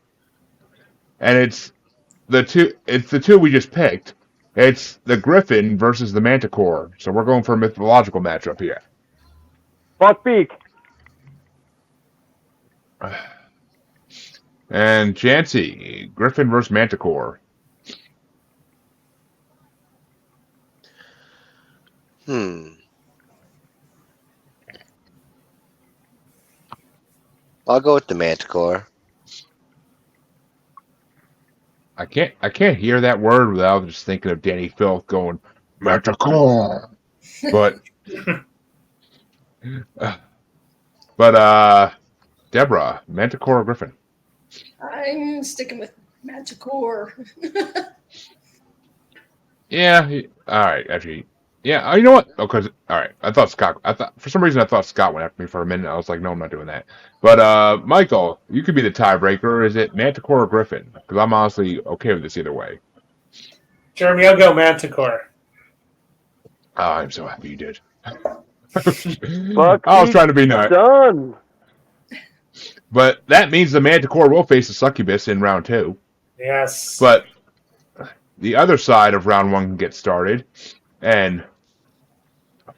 and it's the two we just picked. It's the Griffin versus the Manticore. So we're going for a mythological matchup here. Buckbeak. And Chancy, Griffin versus Manticore. I'll go with the Manticore. I can't hear that word without just thinking of Danny Filth going Manticore. But Deborah, Manticore or Griffin? I'm sticking with Manticore. Yeah, all right, actually. Yeah, you know what? Oh, all right. I thought for some reason I thought Scott went after me for a minute. I was like, no, I'm not doing that. But Michael, you could be the tiebreaker. Is it Manticore or Griffin? Because I'm honestly okay with this either way. Jeremy, I'll go Manticore. Oh, I'm so happy you did. I was trying to be nice. Done. But that means the Manticore will face the Succubus in round 2. Yes. But the other side of round 1 can get started. And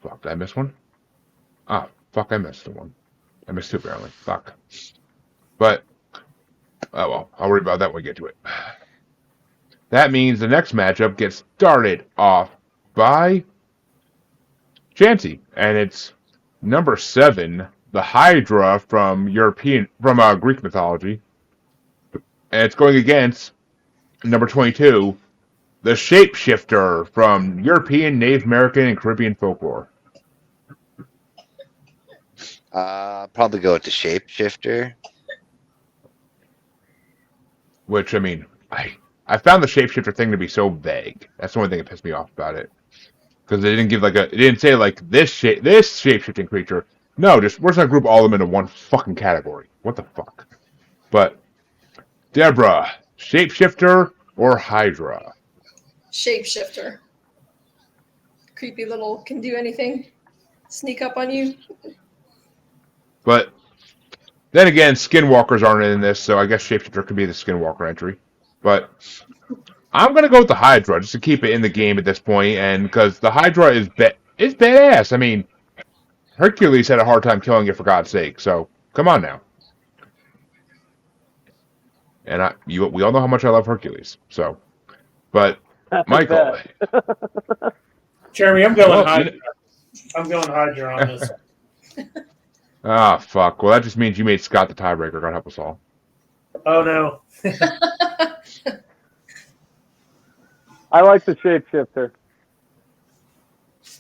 fuck, did I miss one? Ah, fuck, I missed one. I missed 2 apparently. Fuck. But oh well, I'll worry about that when we get to it. That means the next matchup gets started off by Chancy, and it's number 7, the Hydra from Greek mythology, and it's going against number 22, the Shapeshifter from European, Native American, and Caribbean folklore. Probably go with the Shapeshifter. Which, I mean, I found the Shapeshifter thing to be so vague. That's the only thing that pissed me off about it. Because they didn't give it didn't say like this shape-shifting creature. No, just we're just gonna group all of them into one fucking category. What the fuck? But Deborah, Shapeshifter or Hydra? Shapeshifter. Creepy little can do anything. Sneak up on you. But then again, Skinwalkers aren't in this, so I guess Shapeshifter could be the Skinwalker entry. But I'm gonna go with the Hydra just to keep it in the game at this point, and because the Hydra is badass. I mean, Hercules had a hard time killing it, for God's sake. So come on now. And we all know how much I love Hercules. So, but Michael, Jeremy, I'm going Hydra. I'm going Hydra on this. Ah, fuck. Well, that just means you made Scott the tiebreaker. God help us all. Oh no. I like the Shapeshifter.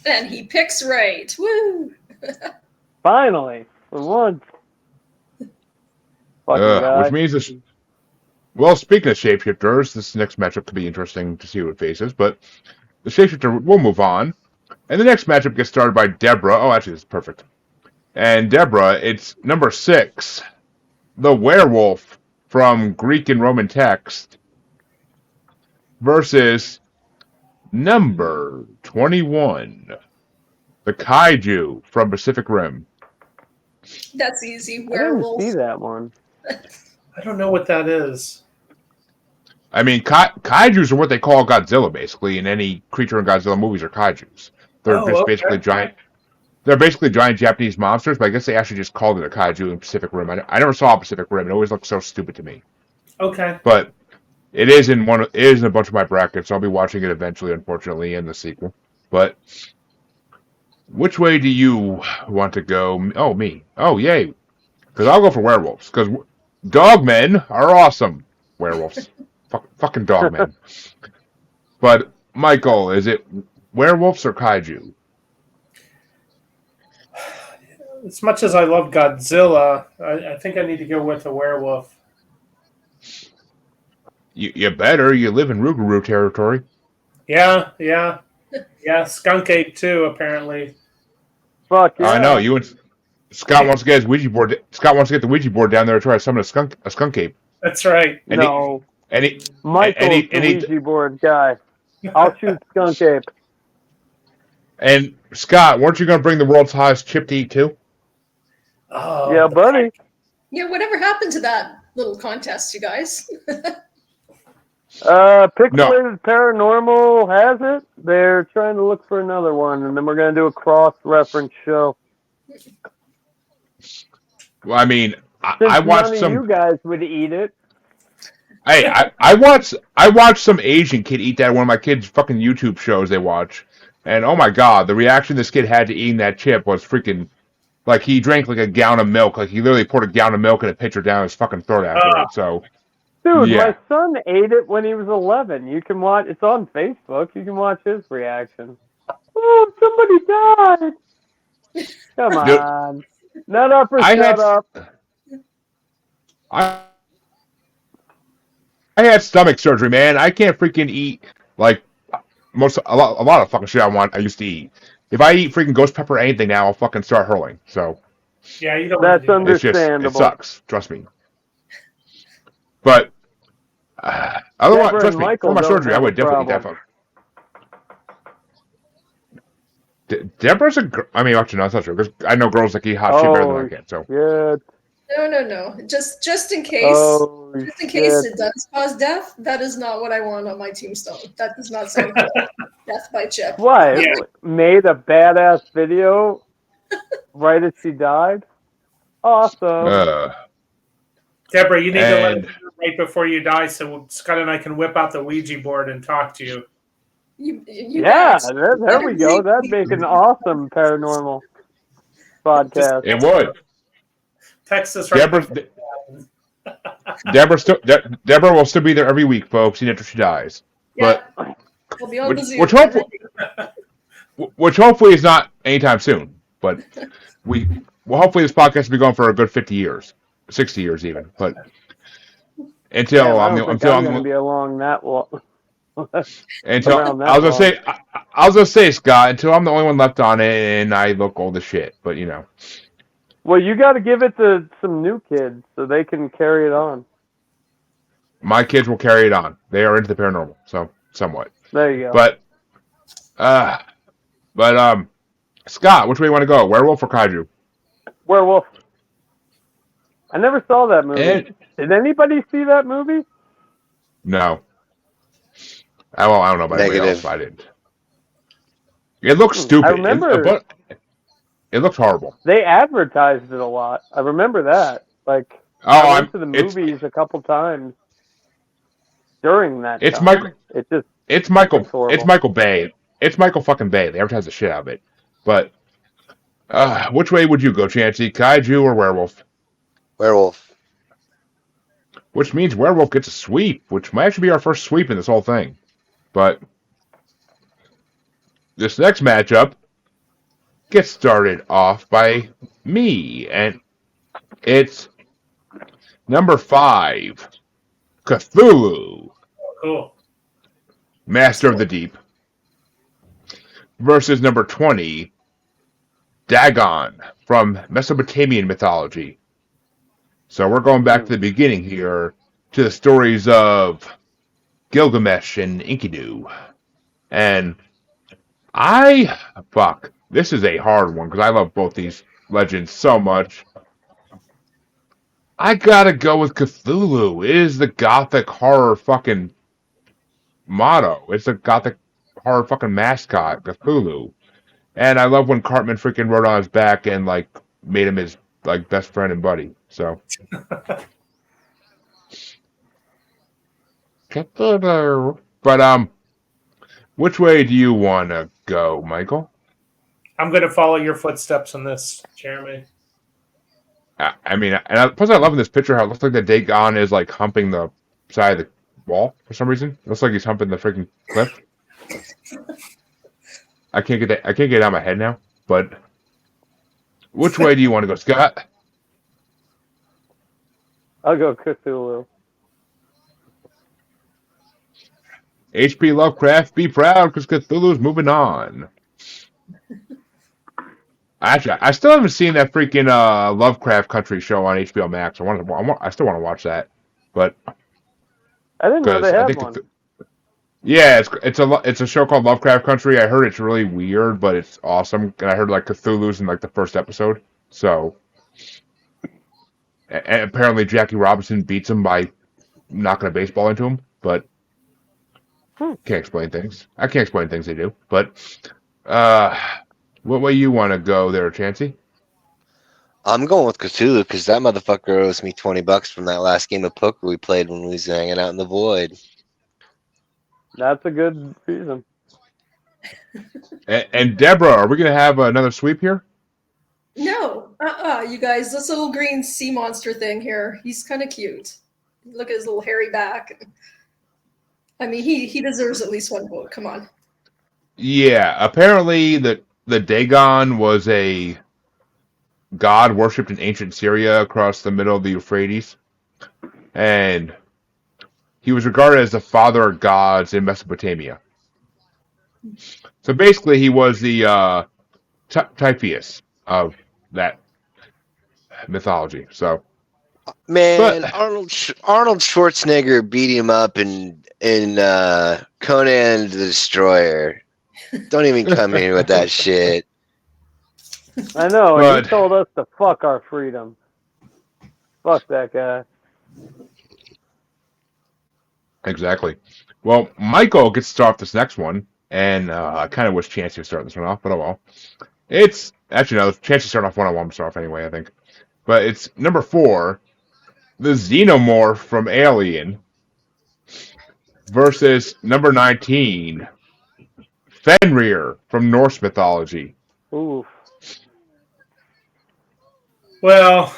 And he picks right. Woo! Finally, for once. Which means this. Well, speaking of Shapeshifters, this next matchup could be interesting to see who it faces, but the Shapeshifter will move on. And the next matchup gets started by Deborah. Oh, actually, this is perfect. And Deborah, it's number 6, the Werewolf from Greek and Roman text, versus number 21, the Kaiju from Pacific Rim. That's easy. Werewolf. I didn't see Werewolves. that one. I don't know what that is. I mean, kaijus are what they call Godzilla, basically, and any creature in Godzilla movies are kaijus. They're basically giant. They're basically giant Japanese monsters, but I guess they actually just called it a kaiju in Pacific Rim. I never saw Pacific Rim. It always looked so stupid to me. Okay. But it is in a bunch of my brackets. I'll be watching it eventually, unfortunately, in the sequel. But which way do you want to go? Oh, me. Oh, yay. Because I'll go for werewolves. Because dogmen are awesome. Werewolves. Fucking dogmen. But, Michael, is it werewolves or kaiju? as much as I love Godzilla, I think I need to go with a werewolf. You better. You live in Rougarou territory. Yeah. Skunk ape too, apparently. Fuck yeah. I know you and Scott wants to get his Ouija board. Scott wants to get the Ouija board down there to try to summon a skunk ape. That's right. No. Any Michael's the Ouija board guy. I'll shoot Skunk Ape. And Scott, weren't you going to bring the world's highest chip to eat too? Oh, Yeah, buddy. Yeah, whatever happened to that little contest, you guys? Pixelated Paranormal has it. They're trying to look for another one, and then we're going to do a cross-reference show. Well, I mean, Since I watched none some. of you guys would eat it. Hey, I watched some Asian kid eat that at one of my kids' fucking YouTube shows they watch, and oh my god, the reaction this kid had to eating that chip was freaking like he drank like a gallon of milk, like he literally poured a gallon of milk in a pitcher down his fucking throat after it. So, Dude, yeah. my son ate it when he was 11. You can watch. It's on Facebook. You can watch his reaction. Oh, somebody died. Come on. Nut up or shut up. I had stomach surgery, man. I can't freaking eat like a lot of fucking shit I used to eat. If I eat freaking ghost pepper or anything now, I'll fucking start hurling. So yeah, you don't. That's want to do that. understandable. It sucks. Trust me. But otherwise, trust me. For my surgery, I would definitely eat that fuck. Deborah's I mean, actually, no, that's not true. Because I know girls that eat hot shit better than I can. So yeah. No. Just in case. Oh, just in case it does cause death, that is not what I want on my tombstone. That does not sound good. Death by chip. What? Yeah. Made a badass video right as she died? Awesome. Deborah, you need to let us know right before you die so Scott and I can whip out the Ouija board and talk to you. Yeah, there we go. That'd make an awesome paranormal podcast. It would. Text us right. Deborah will still be there every week, folks, even after she dies. Yeah. But We'll be on the Zoom. which hopefully is not anytime soon. But hopefully this podcast will be going for a good 50 years, 60 years even. But until I'm going to be along that long. Until I was gonna say, Scott, until I'm the only one left on it, and I look old as shit. But you know. Well, you got to give it to some new kids so they can carry it on. My kids will carry it on. They are into the paranormal, so somewhat. There you go. But Scott, which way you want to go? Werewolf or kaiju? Werewolf. I never saw that movie. Did anybody see that movie? No. I don't know about anybody else. I didn't. It looks stupid. I remember. It looks horrible. They advertised it a lot. I remember that. Like, I went to the movies a couple times during that time. It's Michael Bay. It's Michael fucking Bay. They advertise the shit out of it. But which way would you go, Chancy? Kaiju or werewolf? Werewolf. Which means werewolf gets a sweep, which might actually be our first sweep in this whole thing. But this next matchup gets started off by me, and it's number 5, Cthulhu, Cool. Master of the Deep, versus number 20, Dagon from Mesopotamian mythology. So we're going back to the beginning here, to the stories of Gilgamesh and Enkidu. And this is a hard one, because I love both these legends so much. I gotta go with Cthulhu. It is the gothic horror fucking motto. It's the gothic horror fucking mascot, Cthulhu. And I love when Cartman freaking rode on his back and, like, made him his, like, best friend and buddy. So. Cthulhu. But, which way do you want to go, Michael? I'm going to follow your footsteps on this, Jeremy. I mean, plus I love in this picture how it looks like the Dagon is like humping the side of the wall for some reason. It looks like he's humping the freaking cliff. I can't get it out of my head now. But Which way do you want to go, Scott? I'll go Cthulhu. H.P. Lovecraft, be proud because Cthulhu's moving on. Actually, I still haven't seen that freaking Lovecraft Country show on HBO Max. I still want to watch that, but I didn't know because they I had think one. yeah, it's a show called Lovecraft Country. I heard it's really weird, but it's awesome. And I heard like Cthulhu's in like the first episode. So, and apparently Jackie Robinson beats him by knocking a baseball into him, but can't explain things. I can't explain things they do. But what way you want to go there, Chancy? I'm going with Cthulhu because that motherfucker owes me $20 from that last game of poker we played when we was hanging out in the void. That's a good reason. And Deborah, are we gonna have another sweep here? No, you guys, this little green sea monster thing here, he's kind of cute. Look at his little hairy back. I mean, he deserves at least one vote. Come on. Yeah, apparently the Dagon was a god worshipped in ancient Syria across the middle of the Euphrates, and he was regarded as the father of gods in Mesopotamia. So basically, he was the Typhoeus of that mythology. So, Man, but Arnold Schwarzenegger beat him up in Conan the Destroyer. Don't even come here with that shit. I know, and But- he told us to fuck our freedom. Fuck that guy. exactly. Well, Michael gets to start this next one, and I kind of wish Chancey would start this one off, but oh well. It's actually no, Chancey started off one. I want him to start off anyway, I think. But it's number 4, the Xenomorph from Alien versus number 19, Fenrir from Norse mythology. Oof. Well,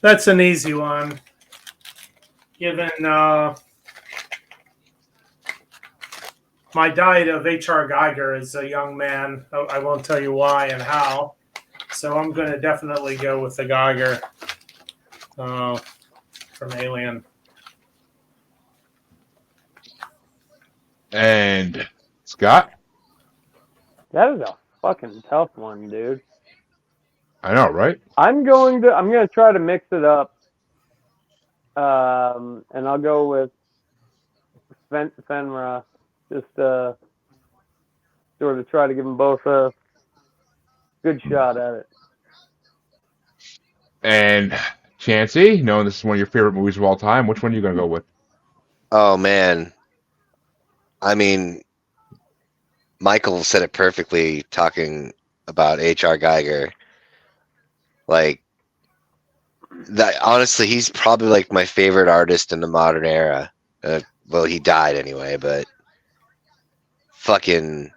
that's an easy one. Given my diet of H.R. Geiger as a young man, I won't tell you why and how. So I'm going to definitely go with the Geiger from Alien. And Scott? That is a fucking tough one, dude. I know, right? I'm gonna try to mix it up. And I'll go with Fenrir. Just sort of try to give them both a good shot at it. And Chancey, knowing this is one of your favorite movies of all time, which one are you going to go with? Oh man, I mean, Michael said it perfectly talking about H.R. Geiger. Like that, honestly, he's probably like my favorite artist in the modern era. Well, he died anyway, but fucking,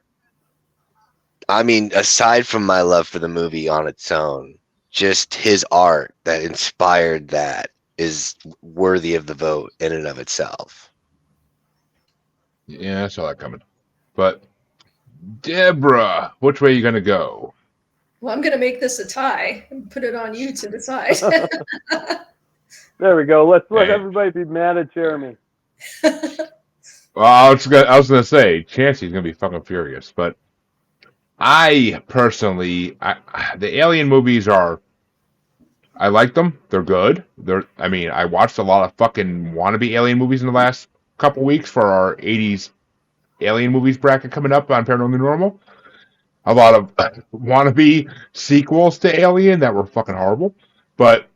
I mean, aside from my love for the movie on its own, just his art that inspired that is worthy of the vote in and of itself. Yeah, I saw that coming. But Deborah, which way are you going to go? Well, I'm going to make this a tie and put it on you to decide. There we go. Let's let Hey. everybody be mad at Jeremy. Well, I was going to say, Chancey's going to be fucking furious. But I personally, the Alien movies I like them. They're good. I watched a lot of fucking wannabe Alien movies in the last couple weeks for our 80s Alien movies bracket coming up on Paranormal Normal. A lot of wannabe sequels to Alien that were fucking horrible. But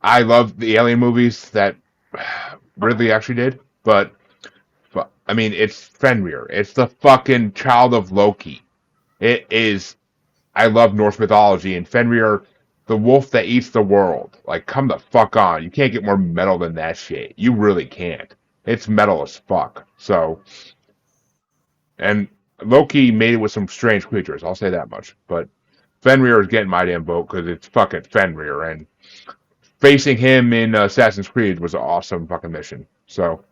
I love the Alien movies that Ridley actually did. But I mean, it's Fenrir. It's the fucking child of Loki. It is. I love Norse mythology, and Fenrir, the wolf that eats the world. Like, come the fuck on. You can't get more metal than that shit. You really can't. It's metal as fuck. So, and Loki made it with some strange creatures. I'll say that much. But Fenrir is getting my damn vote because it's fucking Fenrir, and facing him in Assassin's Creed was an awesome fucking mission. So,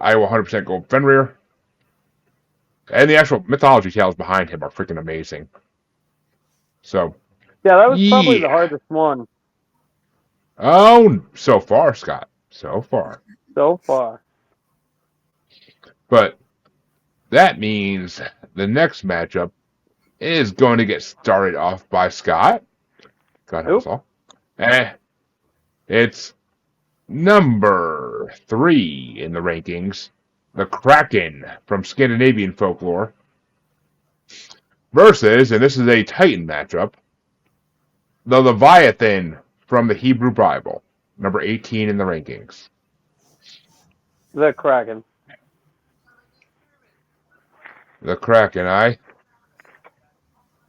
I will 100% go Fenrir. And the actual mythology tales behind him are freaking amazing. So, Yeah, that was probably the hardest one Oh, so far, Scott. So far. so far. But that means the next matchup is going to get started off by Scott. God help us all. It's number 3 in the rankings, the Kraken from Scandinavian folklore, versus, and this is a Titan matchup, the Leviathan from the Hebrew Bible, number 18 in the rankings. The Kraken. The Kraken, aye?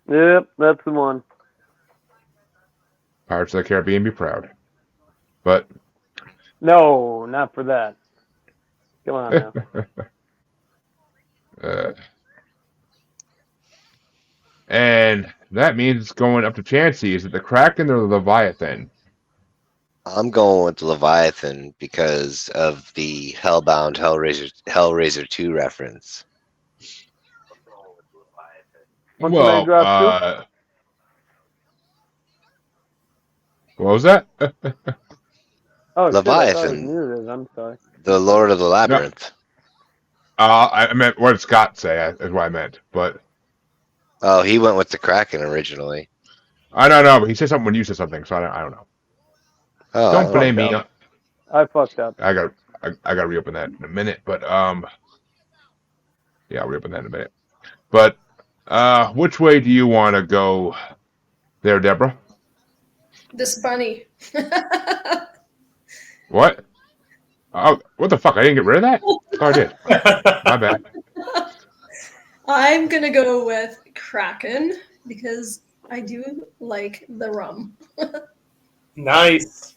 Yep, that's the one. Pirates of the Caribbean, be proud. But No, not for that. Come on now. And that means it's going up to Chancy. Is it the Kraken or the Leviathan? I'm going with the Leviathan because of the Hellbound Hellraiser 2 reference. What's the name drop to? What was that? Oh, shit, I thought it was Leviathan, muted. I'm sorry. the Lord of the Labyrinth. I meant what did Scott say is what I meant. But Oh, he went with the Kraken originally. I don't know. But he said something when you said something, so I don't know. Oh, Don't blame me. I fucked up. I got to reopen that in a minute. But yeah, I'll reopen that in a minute. But which way do you want to go there, Deborah? This bunny. What? Oh, what the fuck? I didn't get rid of that? Oh, I did. My bad. I'm going to go with Kraken because I do like the rum. Nice.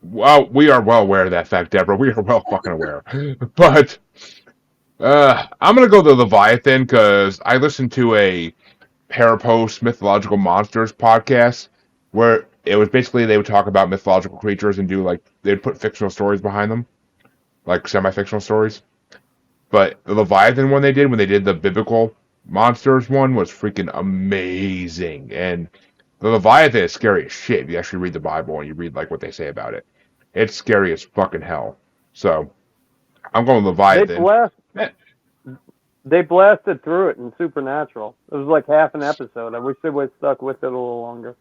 Well, we are well aware of that fact, Deborah. We are well fucking aware. But I'm going to go the Leviathan because I listened to a Parapost Mythological Monsters podcast where it was basically they would talk about mythological creatures and do like, they'd put fictional stories behind them, like semi-fictional stories. But the Leviathan one they did when they did the biblical monsters one was freaking amazing. And the Leviathan is scary as shit if you actually read the Bible and you read like what they say about it. It's scary as fucking hell. So I'm going Leviathan. They blasted through it in Supernatural. It was like half an episode. I wish they would have stuck with it a little longer.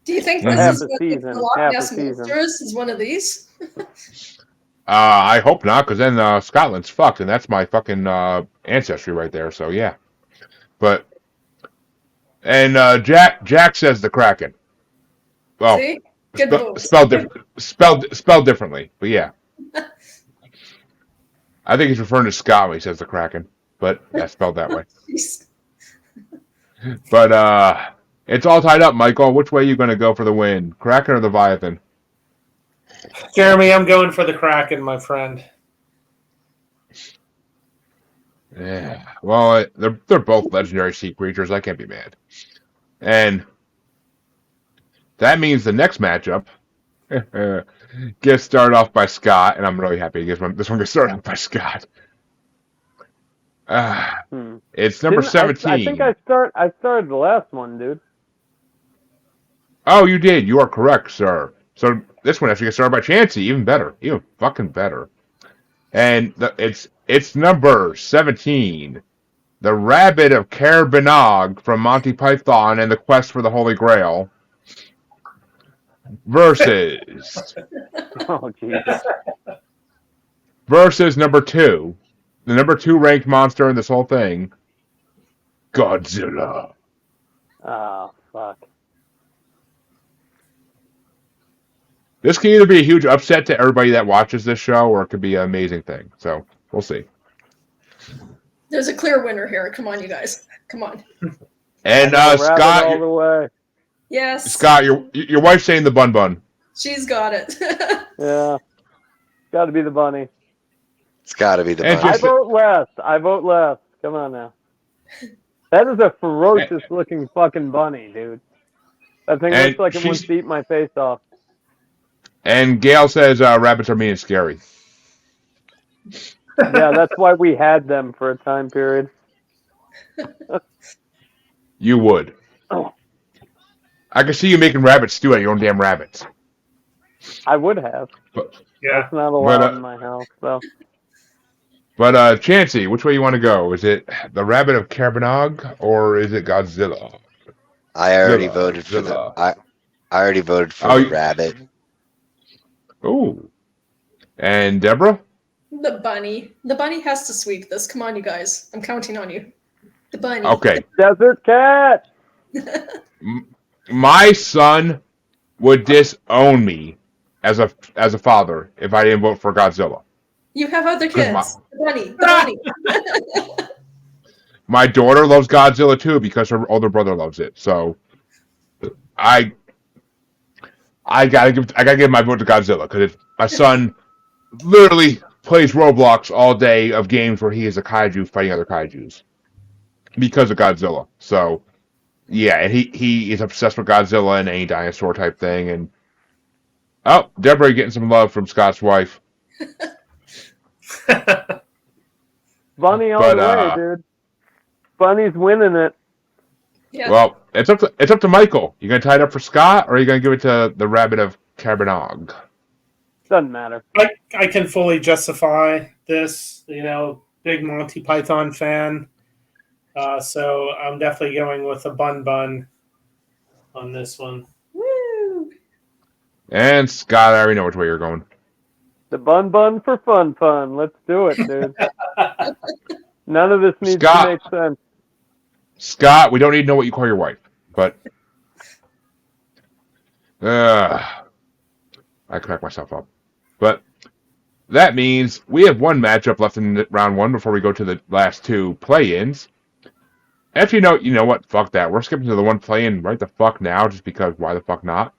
Do you think Half this a is season, the Loch half a Ness season. Monsters is one of these? I hope not, because then Scotland's fucked, and that's my fucking ancestry right there. So yeah, but and Jack says the Kraken. Well, See? Good votes. spelled differently, but yeah. I think he's referring to Scott when he says the Kraken, but yeah, spelled that way. But it's all tied up, Michael. Which way are you going to go for the win, Kraken or the Leviathan? Jeremy, I'm going for the Kraken, my friend. Yeah, well, they're both legendary sea creatures. I can't be mad. And that means the next matchup gets started off by Scott, and I'm really happy this one gets started off by Scott. It's number 17. I think I started the last one, dude. Oh, you did. You are correct, sir. So this one actually gets started by Chancy. Even better. Even fucking better. And it's number 17. The Rabbit of Caerbannog from Monty Python and the Quest for the Holy Grail versus Oh, Jesus. versus number 2. The number 2 ranked monster in this whole thing, Godzilla. Oh, fuck. This can either be a huge upset to everybody that watches this show, or it could be an amazing thing. So we'll see. There's a clear winner here. Come on, you guys. Come on. And Scott, all the way. Yes. Scott, your wife's saying the Bun-Bun. She's got it. Yeah. Got to be the bunny. It's got to be the And bunny. I vote last. Come on now. That is a ferocious looking fucking bunny, dude. That thing looks like it wants to eat my face off. And Gail says rabbits are mean and scary. Yeah, that's why we had them for a time period. You would. Oh. I can see you making rabbit stew out of your own damn rabbits. I would have. Yeah. That's not allowed in my house, so. But Chancy, which way you want to go? Is it the rabbit of Caerbannog or is it Godzilla? I already Zilla, voted for Zilla. I already voted for Oh, the you- rabbit. Ooh. And Deborah? The bunny. The bunny has to sweep this. Come on, you guys. I'm counting on you. The bunny. Okay. Desert cat! My son would disown me as a father if I didn't vote for Godzilla. You have other 'Cause kids. The bunny. The bunny. My daughter loves Godzilla too because her older brother loves it. So I gotta give my vote to Godzilla because my son literally plays Roblox all day of games where he is a kaiju fighting other kaijus because of Godzilla. So yeah, and he is obsessed with Godzilla and any dinosaur type thing. And oh, Deborah getting some love from Scott's wife. Bunny all But, the way, dude. Bunny's winning it. Yeah. Well, it's up to Michael. You gonna tie it up for Scott, or are you gonna give it to the rabbit of Caerbannog? Doesn't matter. I can fully justify this. Big Monty Python fan. So I'm definitely going with a Bun-Bun on this one. Woo. And Scott, I already know which way you're going. The Bun-Bun for fun. Let's do it, dude. None of this needs Scott. to make sense. Scott, we don't need to know what you call your wife, but I crack myself up. But that means we have one matchup left in round one before we go to the last two play-ins. Actually, you know what? Fuck that. We're skipping to the one play-in right the fuck now, just because why the fuck not?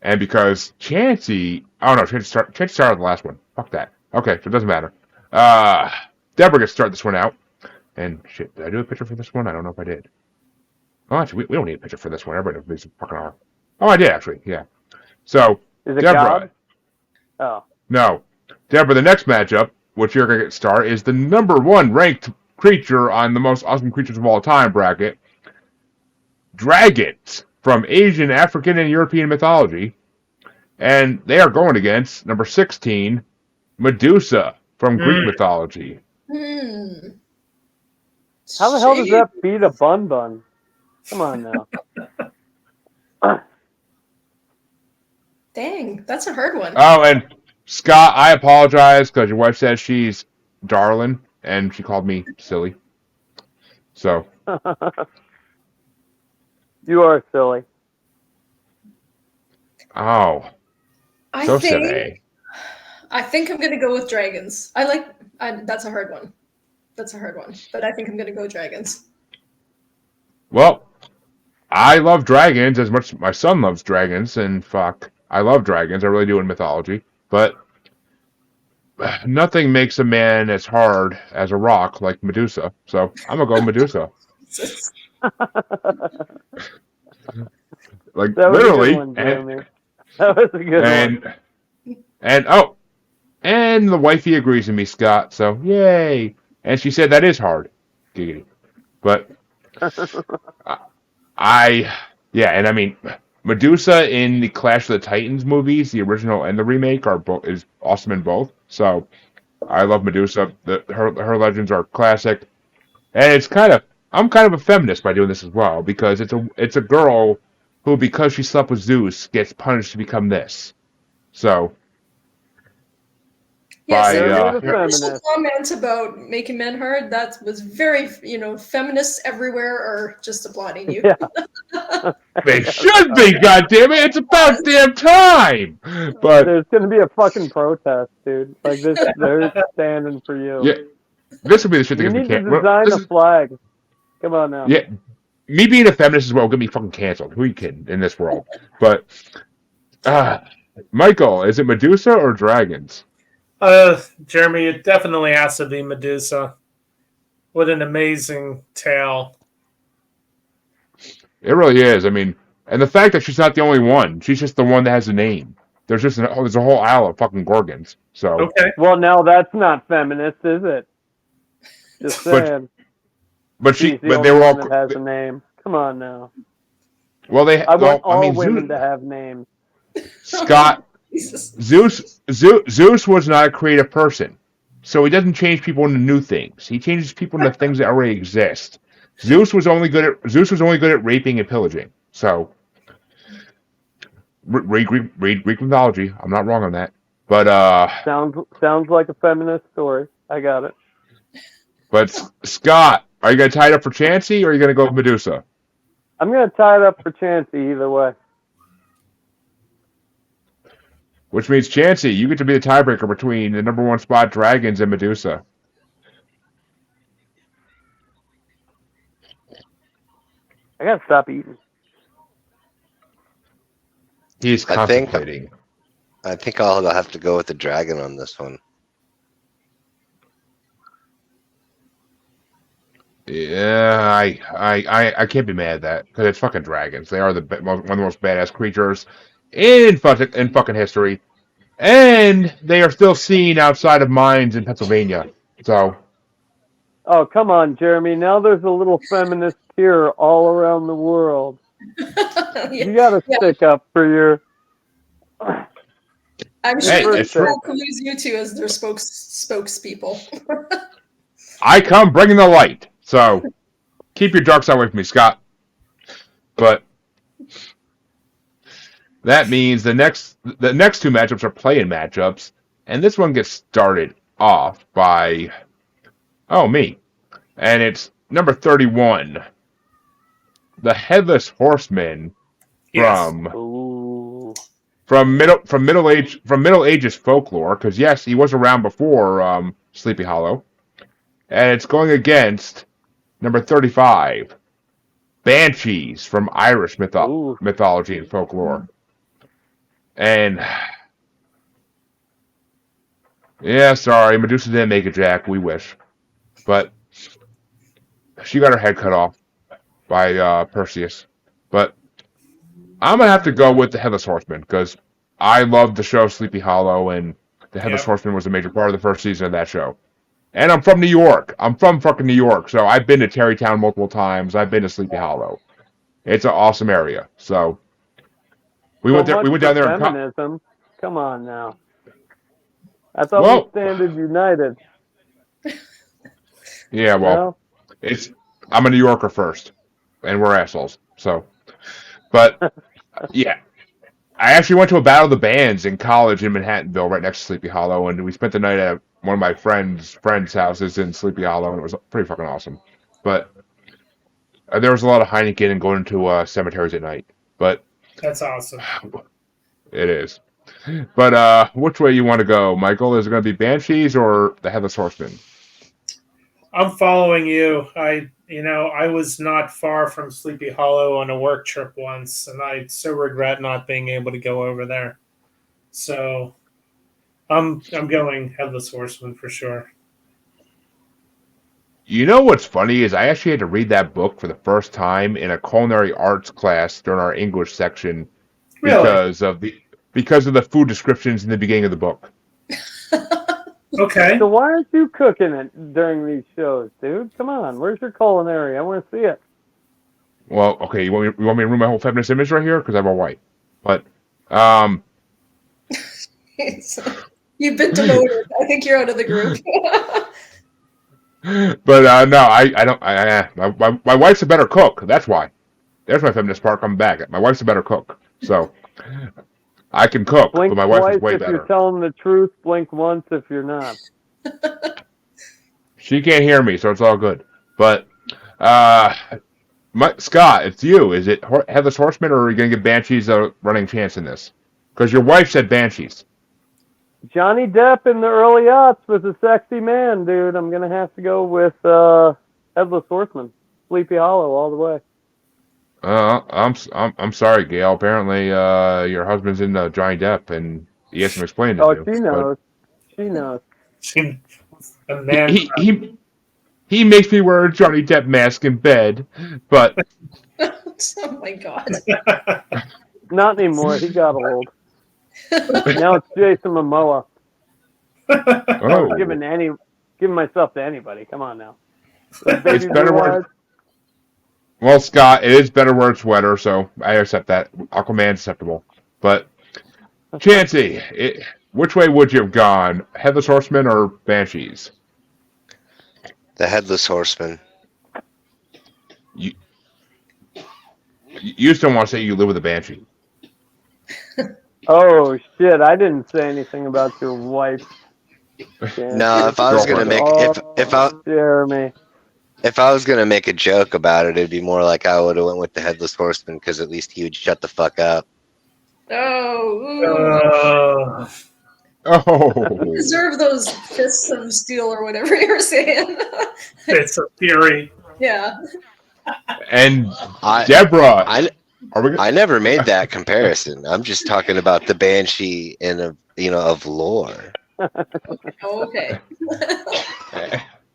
And because Chancy... Oh, no, Chancy started the last one. Fuck that. Okay, so it doesn't matter. Deborah gets to start this one out. And shit, did I do a picture for this one? I don't know if I did. Oh, actually, we don't need a picture for this one. Everybody knows it's fucking hour. Oh, I did, actually, yeah. So, Is it Deborah... God? Oh. No. Deborah, the next matchup, which you're going to get start, is the number one ranked creature on the most awesome creatures of all time bracket. Dragons from Asian, African, and European mythology. And they are going against number 16, Medusa from Greek mythology. How the hell does that beat a Bun-Bun? Come on now. Dang, that's a hard one. Oh, and Scott, I apologize because your wife said she's darling, and she called me silly. So. You are silly. Oh. I So think silly. I'm going to go with dragons. That's a hard one. But I think I'm going to go dragons. Well, I love dragons as much as my son loves dragons, and fuck, I love dragons. I really do in mythology. But nothing makes a man as hard as a rock like Medusa. So I'm going to go Medusa. Like, That was literally. a good one, Jeremy. That was a good one. And the wifey agrees with me, Scott. So, yay. And she said that is hard. Giggity. But and I mean, Medusa in the Clash of the Titans movies, the original and the remake, is awesome in both. So I love Medusa. Her legends are classic, and I'm kind of a feminist by doing this as well because it's a girl who, because she slept with Zeus, gets punished to become this. So. Yes, the the initial comment about making men hard, that was very, feminists everywhere are just applauding you. Yeah. They should be, goddammit! It's about damn time! But there's gonna be a fucking protest, dude. Like this, they're standing for you. Yeah, this would be the shit that You gets me need to canceled. design a flag. Come on now. Yeah, me being a feminist as well will get me fucking canceled. Who are you kidding in this world? But, Michael, is it Medusa or dragons? Jeremy, it definitely has to be Medusa. What an amazing tale. It really is. I mean, and the fact that she's not the only one. She's just the one that has a name. There's a whole aisle of fucking Gorgons. So. Okay. Well, now that's not feminist, is it? Just saying. But they were all. That has a name. Come on now. Well, I want all women to have names. Scott, Jesus. Zeus was not a creative person, so he doesn't change people into new things. He changes people into things that already exist. Zeus was only good at raping and pillaging. So read Greek mythology. I'm not wrong on that. But Sounds like a feminist story. I got it. but Scott, are you gonna tie it up for Chancy or are you gonna go with Medusa? I'm gonna tie it up for Chancy either way. Which means Chancy, you get to be the tiebreaker between the number one spot Dragons and Medusa. I gotta stop eating. He's contemplating. I think I'll have to go with the dragon on this one. Yeah, I can't be mad at that because it's fucking dragons. They are one of the most badass creatures in fucking history, and they are still seen outside of mines in Pennsylvania. So, Oh, come on, Jeremy. Now there's a little feminist here all around the world. You gotta stick up for your. I'm sure Hey, they'll it's true. use you two as their spokespeople. I come bringing the light. So, keep your dark side away from me, Scott. But that means the next two matchups are play-in matchups, and this one gets started off by me. And it's number 31, the Headless Horseman Yes. from Middle Ages folklore. Because yes, he was around before Sleepy Hollow, and it's going against number 35, Banshees from Irish mythology and folklore. And yeah, sorry, Medusa didn't make it, Jack. We wish, but she got her head cut off by Perseus. But I'm gonna have to go with the Headless Horseman because I loved the show Sleepy Hollow, and the Headless Horseman was a major part of the first season of that show. And I'm from New York. I'm from fucking New York, so I've been to Tarrytown multiple times. I've been to Sleepy Hollow. It's an awesome area. So we went there. We went down there. Feminism. Come on now. I thought we standed united. Yeah, well, I'm a New Yorker first, and we're assholes. So, but yeah, I actually went to a Battle of the Bands in college in Manhattanville, right next to Sleepy Hollow, and we spent the night at one of my friends' houses in Sleepy Hollow, and it was pretty fucking awesome. But there was a lot of Heineken and going to cemeteries at night. But that's awesome. It is. But which way you want to go, Michael? Is it going to be Banshees or the Headless Horseman? I'm following you. I was not far from Sleepy Hollow on a work trip once, and I so regret not being able to go over there. So I'm going Headless Horseman for sure. You know what's funny is I actually had to read that book for the first time in a culinary arts class during our English section because of the food descriptions in the beginning of the book. Okay. So why aren't you cooking it during these shows, dude? Come on, where's your culinary? I want to see it. Well, okay, you want me to ruin my whole feminist image right here because I'm a white, but You've been demoted. I think you're out of the group. But no, I don't. My wife's a better cook. That's why. There's my feminist part coming back. My wife's a better cook, so I can cook, blink but my wife twice is way if better. You're telling the truth. Blink once if you're not. She can't hear me, so it's all good. But Scott, it's you. Is it Headless Horseman, or are you going to give Banshees a running chance in this? Because your wife said Banshees. Johnny Depp in the early aughts was a sexy man, dude. I'm gonna have to go with Headless Horseman, Sleepy Hollow, all the way. I'm sorry, Gail. Apparently, your husband's into Johnny Depp, and he hasn't explained it to you. Oh, she knows. She knows. He makes me wear a Johnny Depp mask in bed, but oh my god. Not anymore. He got old. Now it's Jason Momoa. Oh. Giving myself to anybody. Come on now. It's better Well, Scott, it is better where it's wetter, so I accept that. Aquaman's acceptable. But, Chancy, which way would you have gone? Headless Horseman or Banshees? The Headless Horseman. You, you still want to say you live with a Banshee. Oh shit! I didn't say anything about your wife. No, if I was gonna make Jeremy. If I was gonna make a joke about it, it'd be more like I would have went with the Headless Horseman because at least he would shut the fuck up. Oh, Oh. deserve those fists of steel or whatever you were saying. It's a theory. Yeah. And Deborah. I never made that comparison. I'm just talking about the Banshee of lore. Okay.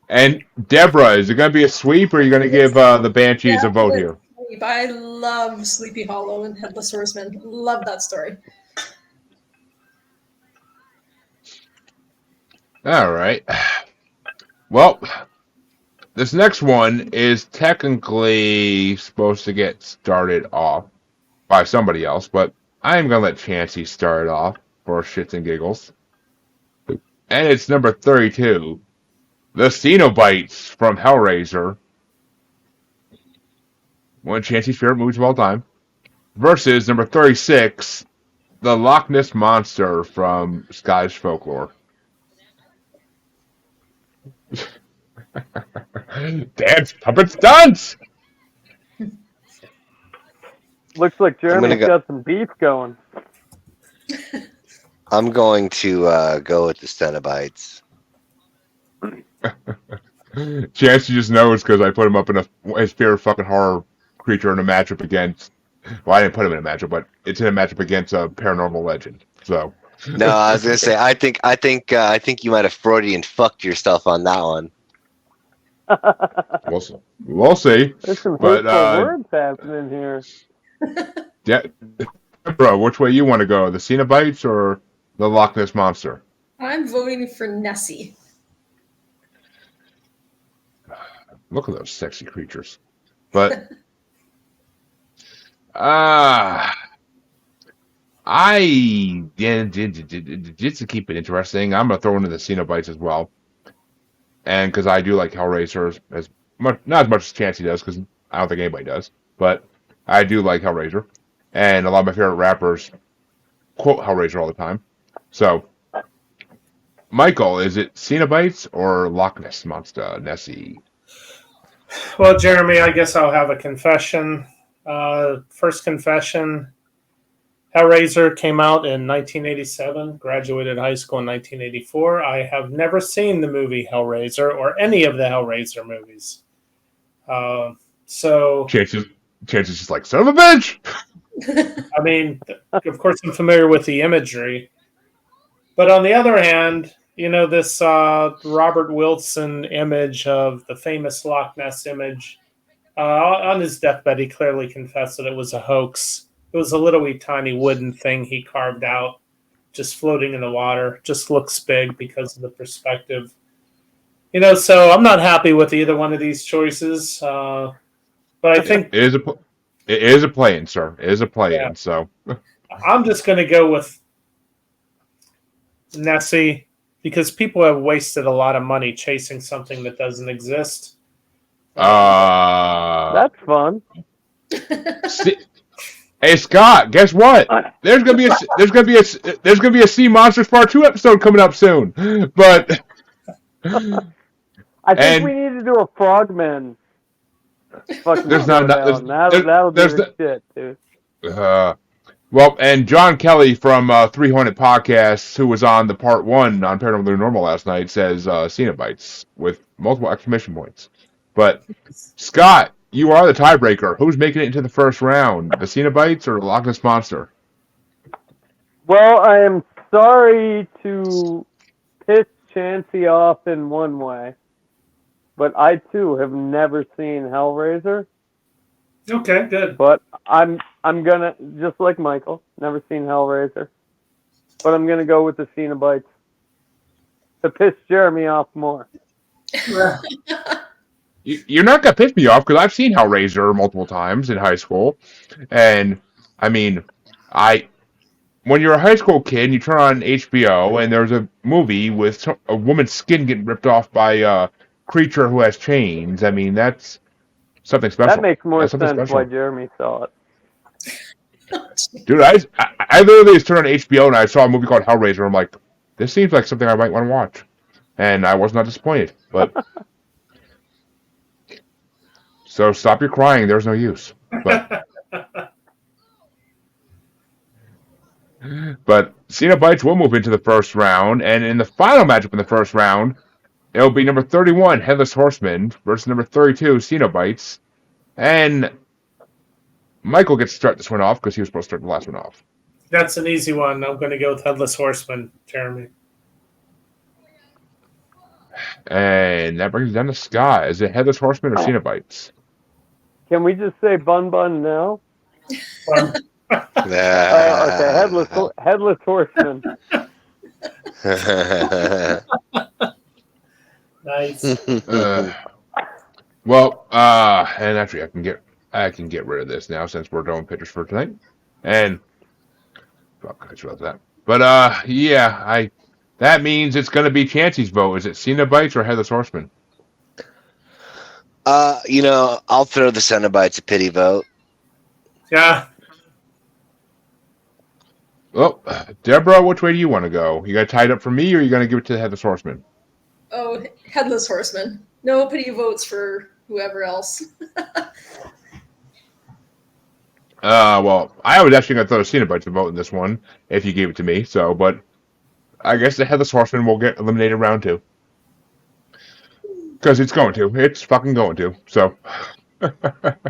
And Deborah, is it going to be a sweep, or are you going to give the Banshees a vote here? I love Sleepy Hollow and Headless Horseman. Love that story. All right. Well, this next one is technically supposed to get started off by somebody else, but I'm going to let Chancy start off for shits and giggles. And it's number 32, The Cenobites from Hellraiser, one of Chancy's favorite movies of all time, versus number 36, The Loch Ness Monster from Scottish Folklore. Dance, puppet stunts! Looks like Jeremy's got some beef going. I'm going to go with the Cenobites. Chancy just knows because I put him up in his favorite fucking horror creature in a matchup against. Well, I didn't put him in a matchup, but it's in a matchup against a paranormal legend. So. No, I was gonna say I think you might have Freudian fucked yourself on that one. We'll see. There's some hateful words happening here. Yeah, bro, which way you want to go? The Cenobites or the Loch Ness Monster? I'm voting for Nessie. Look at those sexy creatures. But just to keep it interesting, I'm gonna throw into the Cenobites as well. And because I do like Hellraiser as much, not as much as Chancy does, because I don't think anybody does, but I do like Hellraiser, and a lot of my favorite rappers quote Hellraiser all the time. So, Michael, is it Cenobites or Loch Ness Monster, Nessie? Well, Jeremy, I guess I'll have a confession. First confession, Hellraiser came out in 1987, graduated high school in 1984. I have never seen the movie Hellraiser or any of the Hellraiser movies. So Chances just like, son of a bitch! I mean, of course, I'm familiar with the imagery. But on the other hand, you know, this Robert Wilson image of the famous Loch Ness image, on his deathbed, he clearly confessed that it was a hoax. It was a little tiny wooden thing he carved out, just floating in the water. Just looks big because of the perspective. You know, so I'm not happy with either one of these choices. But I think it is a play-in, sir. It is a play-in. Yeah. So I'm just going to go with Nessie because people have wasted a lot of money chasing something that doesn't exist. That's fun. Hey Scott, guess what? There's gonna be a Sea Monsters Part 2 episode coming up soon. But I think we need to do a Frogman. That'll be the shit, dude. Well, and John Kelly from 300 Podcasts, who was on the Part 1 on Paranormal Normal last night, says Cenobites with multiple exclamation points. But Scott, you are the tiebreaker. Who's making it into the first round? The Cenobites or the Loch Ness Monster? Well, I am sorry to piss Chancy off in one way, but I too have never seen Hellraiser. Okay, good. But I'm gonna, just like Michael, never seen Hellraiser, but I'm gonna go with the Cenobites to piss Jeremy off more. you're not gonna piss me off because I've seen Hellraiser multiple times in high school, and I mean, when you're a high school kid and you turn on HBO and there's a movie with a woman's skin getting ripped off by a creature who has chains. I mean, that's something special. That makes more That's something sense special. why Jeremy saw it. Dude, I literally just turned on HBO and I saw a movie called Hellraiser. I'm like, this seems like something I might want to watch, and I was not disappointed. But so stop your crying. There's no use. But Cenobites will move into the first round, and in the final matchup in the first round, it'll be number 31, Headless Horseman, versus number 32, Cenobites. And Michael gets to start this one off because he was supposed to start the last one off. That's an easy one. I'm going to go with Headless Horseman, Jeremy. And that brings us down to Scott. Is it Headless Horseman or Cenobites? Can we just say Bun-Bun now? Okay, Headless Horseman. Nice. And actually, I can get rid of this now since we're doing pictures for tonight. And fuck, I love that. But that means it's gonna be Chancy's vote. Is it Cenobites or Headless Horseman? I'll throw the Cenobites a pity vote. Yeah. Well, Deborah, which way do you want to go? You got tied up for me, or you gonna give it to the Headless Horseman? Oh, Headless Horseman. Nobody votes for whoever else. Well, I was actually gonna throw the Cenobites a vote in this one if you gave it to me. So, but I guess the Headless Horseman will get eliminated round 2 because it's going to. It's fucking going to. So. Is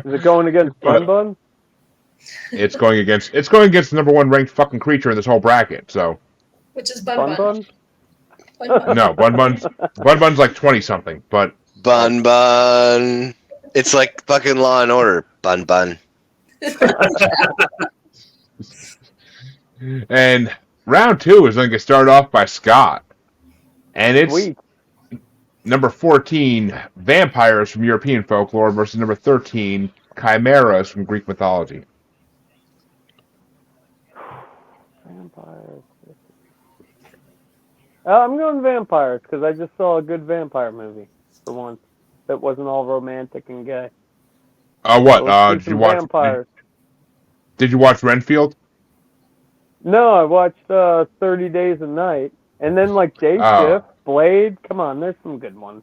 it going against Bun-Bun? It's going against the number 1 ranked fucking creature in this whole bracket. So. Which is Bun-Bun. Bun-Bun? No, Bun-Bun's like 20 something, but Bun-Bun. It's like fucking Law and Order. Bun-Bun. And round 2 is going to get started off by Scott, and it's Sweet. number 14 vampires from European folklore versus number 13 chimeras from Greek mythology. Vampires. I'm going vampires because I just saw a good vampire movie for once that wasn't all romantic and gay. What? Did you watch vampires? Did you watch Renfield? No, I watched 30 Days a Night, and then like Day Shift, Blade. Come on, there's some good ones.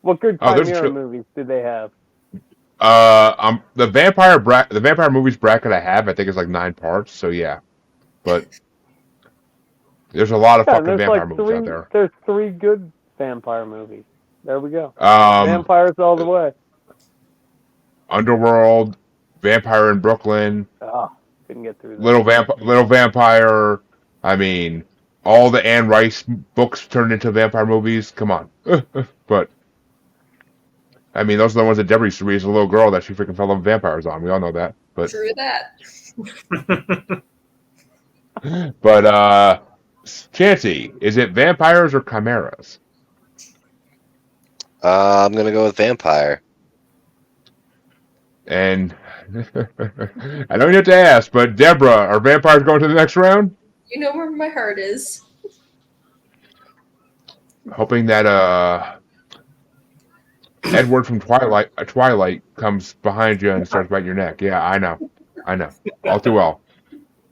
What good chimera movies do they have? The vampire movies bracket I have, I think is like 9 parts. So yeah, but there's a lot of fucking vampire movies out there. There's 3 good vampire movies. There we go. Vampires all the way. Underworld, Vampire in Brooklyn. Couldn't get through that. Little Vampire. I mean, all the Anne Rice books turned into vampire movies. Come on. But I mean, those are the ones that Deborah used to read as a little girl that she freaking fell in love with vampires on. We all know that. But True that. But Chancy, is it vampires or chimeras? I'm gonna go with vampire. And I don't have to ask, but Deborah, are vampires going to the next round? You know where my heart is. Hoping that Edward from Twilight comes behind you and starts biting your neck. Yeah, I know, all too well.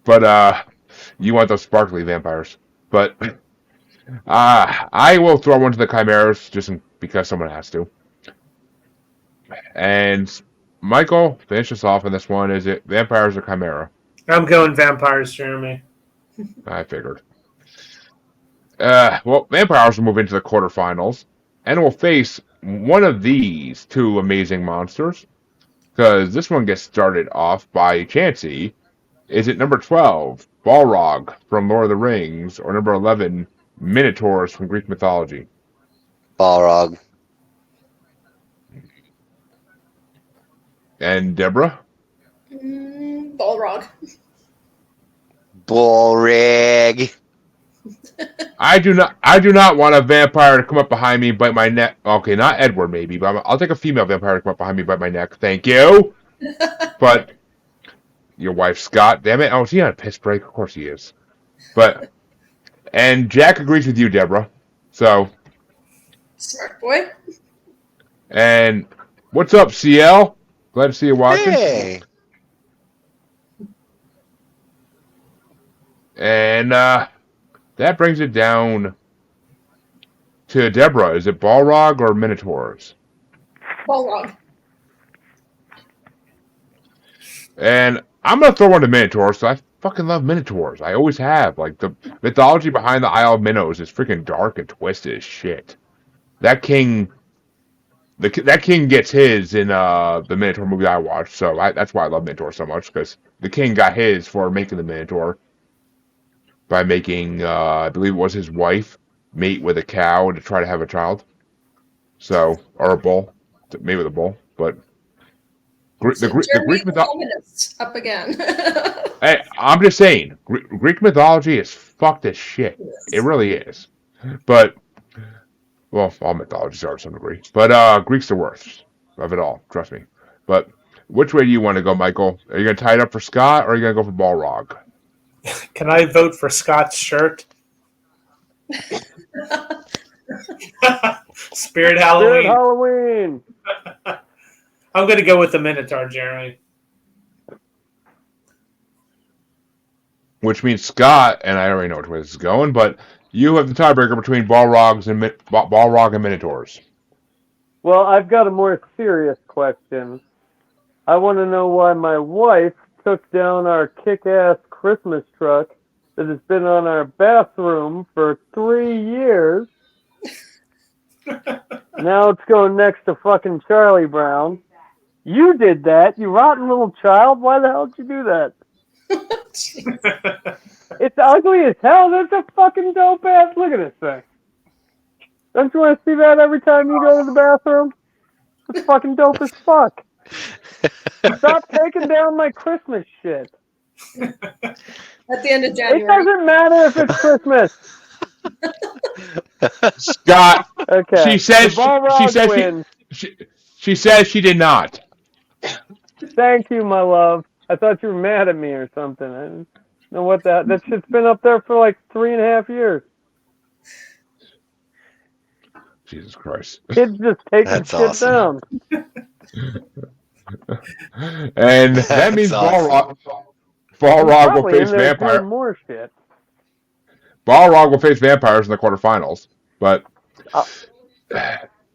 But you want those sparkly vampires. But I will throw one to the chimeras just because someone has to. And Michael, finish us off on this one. Is it vampires or chimera? I'm going vampires, Jeremy. I figured. Well, vampires will move into the quarterfinals and will face one of these 2 amazing monsters. Because this one gets started off by Chancy. Is it number 12, Balrog from Lord of the Rings, or number 11, Minotaurs from Greek mythology? Balrog. And Deborah? Balrog. Bullrig. I do not want a vampire to come up behind me, bite my neck. Okay, not Edward, maybe, but I'll take a female vampire to come up behind me, bite my neck. Thank you. But your wife, Scott, damn it. Oh, is he on a piss break? Of course he is. And Jack agrees with you, Deborah. So, Smart boy. and what's up, CL? Glad to see you watching. Hey. And that brings it down to Deborah. Is it Balrog or Minotaurs? Balrog. And I'm gonna throw one to Minotaurs. So I fucking love Minotaurs. I always have. Like the mythology behind the Isle of Minnows is freaking dark and twisted as shit. That king gets his in the Minotaur movie I watched. So that's why I love Minotaur so much, because the king got his for making the Minotaur by making I believe it was his wife mate with a cow to try to have a child. So, or a bull, mate with a bull. But the Greek mythology. Up again. Hey, I'm just saying, Greek mythology is fucked as shit. Yes. It really is. But, well, all mythologies are to some degree. But Greek's the worst of it all, trust me. But which way do you want to go, Michael? Are you going to tie it up for Scott, or are you going to go for Balrog? Can I vote for Scott's shirt? Spirit Halloween. Spirit Halloween. I'm going to go with the Minotaur, Jeremy. Which means Scott, and I already know which way this is going, but you have the tiebreaker between Balrog and Minotaurs. Well, I've got a more serious question. I want to know why my wife took down our kick-ass Christmas truck that has been on our bathroom for 3 years. Now it's going next to fucking Charlie Brown. You did that, you rotten little child. Why the hell did you do that? It's ugly as hell. That's a fucking dope ass. Look at this thing. Don't you want to see that every time you go to the bathroom? It's fucking dope as fuck. Stop taking down my Christmas shit. At the end of January. It doesn't matter if it's Christmas. Scott, Okay. she says she did not. Thank you, my love. I thought you were mad at me or something. I didn't know what that shit's been up there for like 3.5 years. Jesus Christ. Kids just taking That's shit awesome. down. And that means awesome. Balrog will Probably face in there vampire. doing more shit. Balrog will face vampires in the quarterfinals, but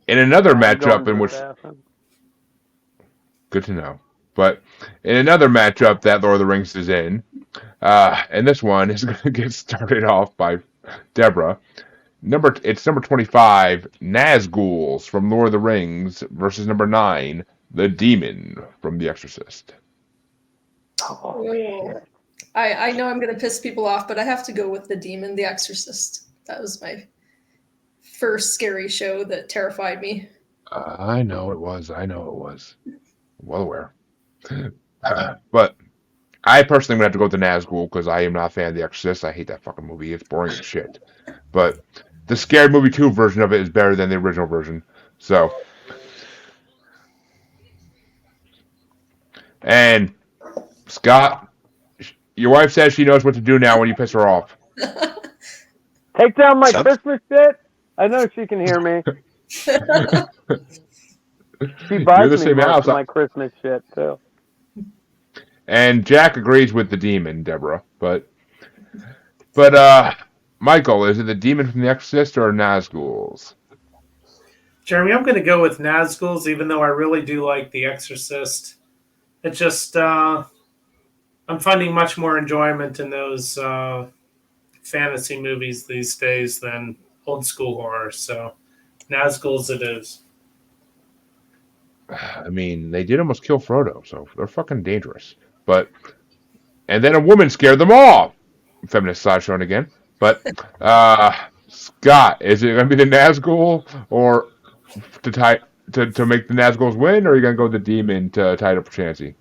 in another matchup in which, good to know, but in another matchup that Lord of the Rings is in, and this one is going to get started off by Deborah. It's number 25, Nazguls from Lord of the Rings versus number 9, the Demon from The Exorcist. Oh, shit. I know I'm going to piss people off, but I have to go with The Demon, The Exorcist. That was my first scary show that terrified me. I know it was. Well aware. But I personally would have to go with the Nazgul because I am not a fan of The Exorcist. I hate that fucking movie. It's boring as shit. But the Scared Movie 2 version of it is better than the original version. So. And Scott, your wife says she knows what to do now when you piss her off. Take down my Christmas shit? I know she can hear me. She buys me most of my Christmas shit, too. And Jack agrees with the Demon, Deborah. But Michael, is it the Demon from The Exorcist or Nazguls? Jeremy, I'm going to go with Nazguls, even though I really do like The Exorcist. It just, I'm finding much more enjoyment in those fantasy movies these days than old school horror. So, Nazguls it is. I mean, they did almost kill Frodo, so they're fucking dangerous. And then a woman scared them off. Feminist side showing again. But Scott, is it going to be the Nazgul or to make the Nazguls win, or are you going to go with the Demon to tie it up for Chancy?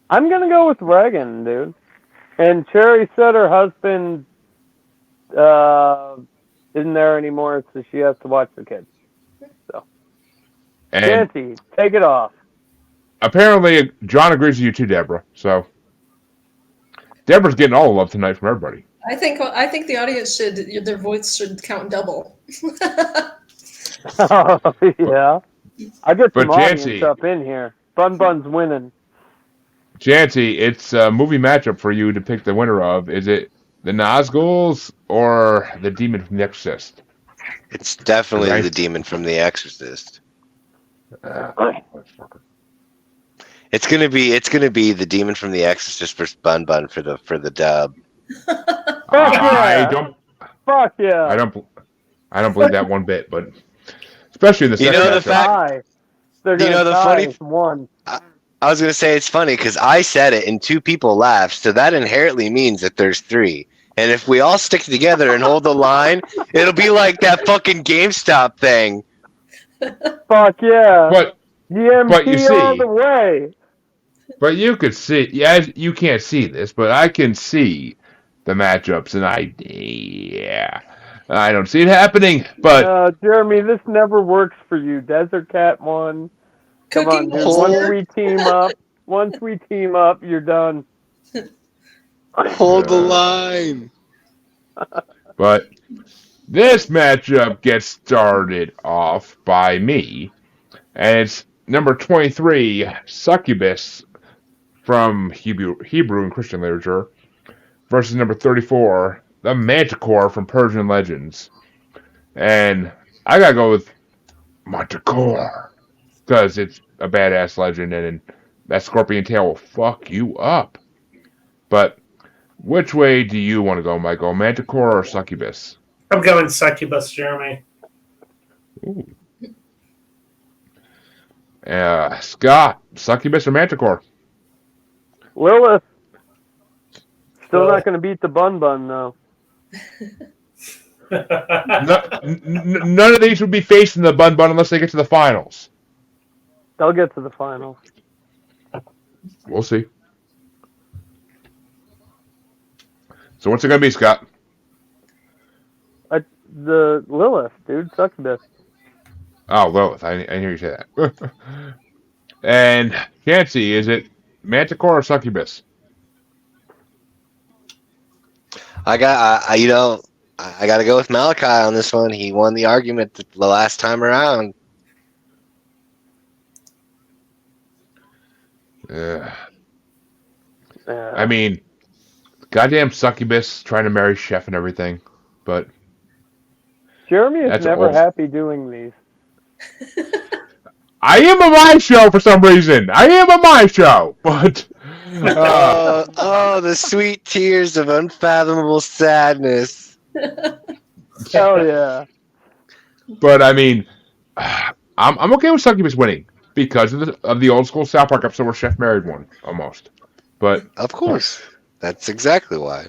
I'm going to go with Reagan, dude. And Cherry said her husband isn't there anymore, so she has to watch the kids. So, And Chancy, take it off. apparently, John agrees with you too, Deborah. So Deborah's getting all the love tonight from everybody. I think the audience should, their votes should count double. Oh, yeah. I get some But audience Chancy, up in here. Bun-Bun's winning. Chancy, it's a movie matchup for you to pick the winner of. Is it the Nazguls or the Demon from The Exorcist? It's definitely Right. the demon from The Exorcist. It's gonna be the demon from The Exorcist versus Bun-Bun for the dub. Fuck I yeah. don't. Fuck yeah. I don't believe that one bit. But especially in the You second know the matchup. fact- They're going to the tie funny- as one. I was gonna say it's funny because I said it and 2 people laughed, so that inherently means that there's 3. And if we all stick together and hold the line, it'll be like that fucking GameStop thing. Fuck yeah. But DMT you see- all the way. But you could see, yeah, you can't see this, but I can see the matchups, and I don't see it happening. But Jeremy, this never works for you. Desert Cat won. Come on, dude. Hold- Once we team up, you're done. Hold the line. but this matchup gets started off by me, and it's number 23, Succubus from Hebrew and Christian literature, versus number 34, the Manticore from Persian legends. And I gotta go with Manticore because it's a badass legend, and that scorpion tail will fuck you up. But which way do you want to go, Michael? Manticore or Succubus? I'm going Succubus, Jeremy. Ooh. Scott, Succubus or Manticore? Lilith. Still not going to beat the Bun-Bun, though. None of these would be facing the Bun-Bun unless they get to the finals. They'll get to the finals. We'll see. So what's it going to be, Scott? The Lilith, dude. Succubus. Oh, Lilith. I hear you say that. And Chancy, is it Manticore or Succubus? I got to go with Malachi on this one. He won the argument the last time around. I mean, goddamn Succubus trying to marry Chef and everything, but Jeremy is That's never old. happy doing these. I am a my show for some reason. I am a my show, but The sweet tears of unfathomable sadness. Hell yeah. but I mean, I'm okay with Succubus winning because of the old school South Park episode where Chef married one almost. But Of course. That's exactly why.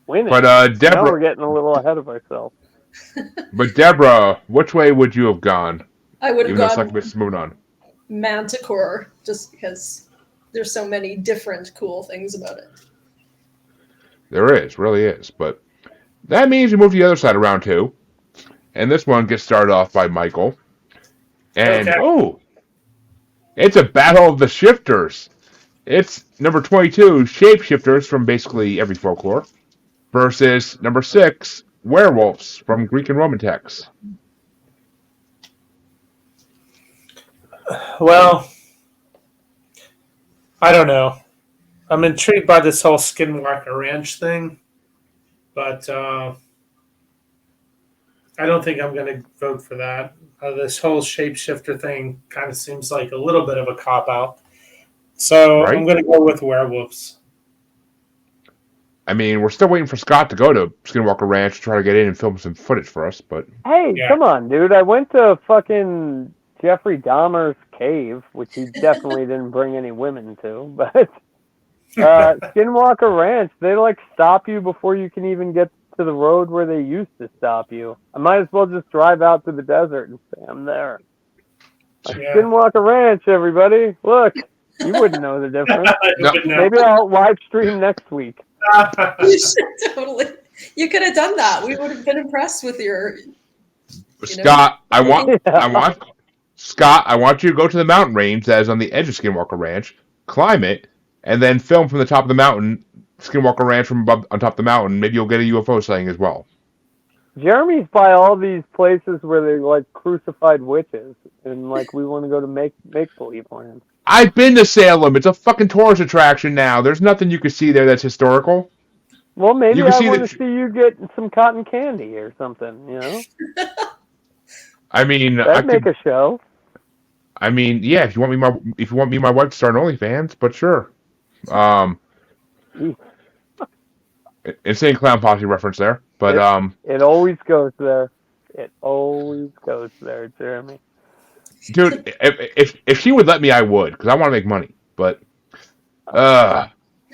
Winning. but Now Deborah, we're getting a little ahead of ourselves. which way would you have gone? I would have Even though gone Succubus is moving on. Manticore just because there's so many different cool things about it. There is, really is. But that means we move to the other side of round 2. And this one gets started off by Michael. And, Okay. it's a battle of the shifters. It's number 22, shapeshifters from basically every folklore, versus number 6, werewolves from Greek and Roman texts. Well, I don't know. I'm intrigued by this whole Skinwalker Ranch thing, but I don't think I'm going to vote for that. This whole shapeshifter thing kind of seems like a little bit of a cop-out. So Right. I'm going to go with werewolves. I mean, we're still waiting for Scott to go to Skinwalker Ranch to try to get in and film some footage for us, but Hey, Yeah. come on, dude. I went to fucking Jeffrey Dahmer's cave, which he definitely didn't bring any women to, but Skinwalker Ranch, they like stop you before you can even get to the road where they used to stop you. I might as well just drive out to the desert and say I'm there. Yeah. Skinwalker Ranch, everybody. Look, you wouldn't know the difference. I wouldn't know. Maybe I'll live stream next week. You should totally. You could have done that. We would have been impressed with your. Scott, I want you to go to the mountain range that is on the edge of Skinwalker Ranch, climb it, and then film from the top of the mountain, Skinwalker Ranch from above on top of the mountain. Maybe you'll get a UFO sighting as well. Jeremy's by all these places where they like crucified witches, and like we want to go to make believe land. I've been to Salem. It's a fucking tourist attraction now. There's nothing you can see there that's historical. Well, maybe You can I see want the to see you get some cotton candy or something. You know, I mean, that'd make a show. I mean, yeah. If you want me, my wife to start an OnlyFans, but sure. Insane Clown Posse reference there, but it always goes there. It always goes there, Jeremy. Dude, if she would let me, I would, because I want to make money. But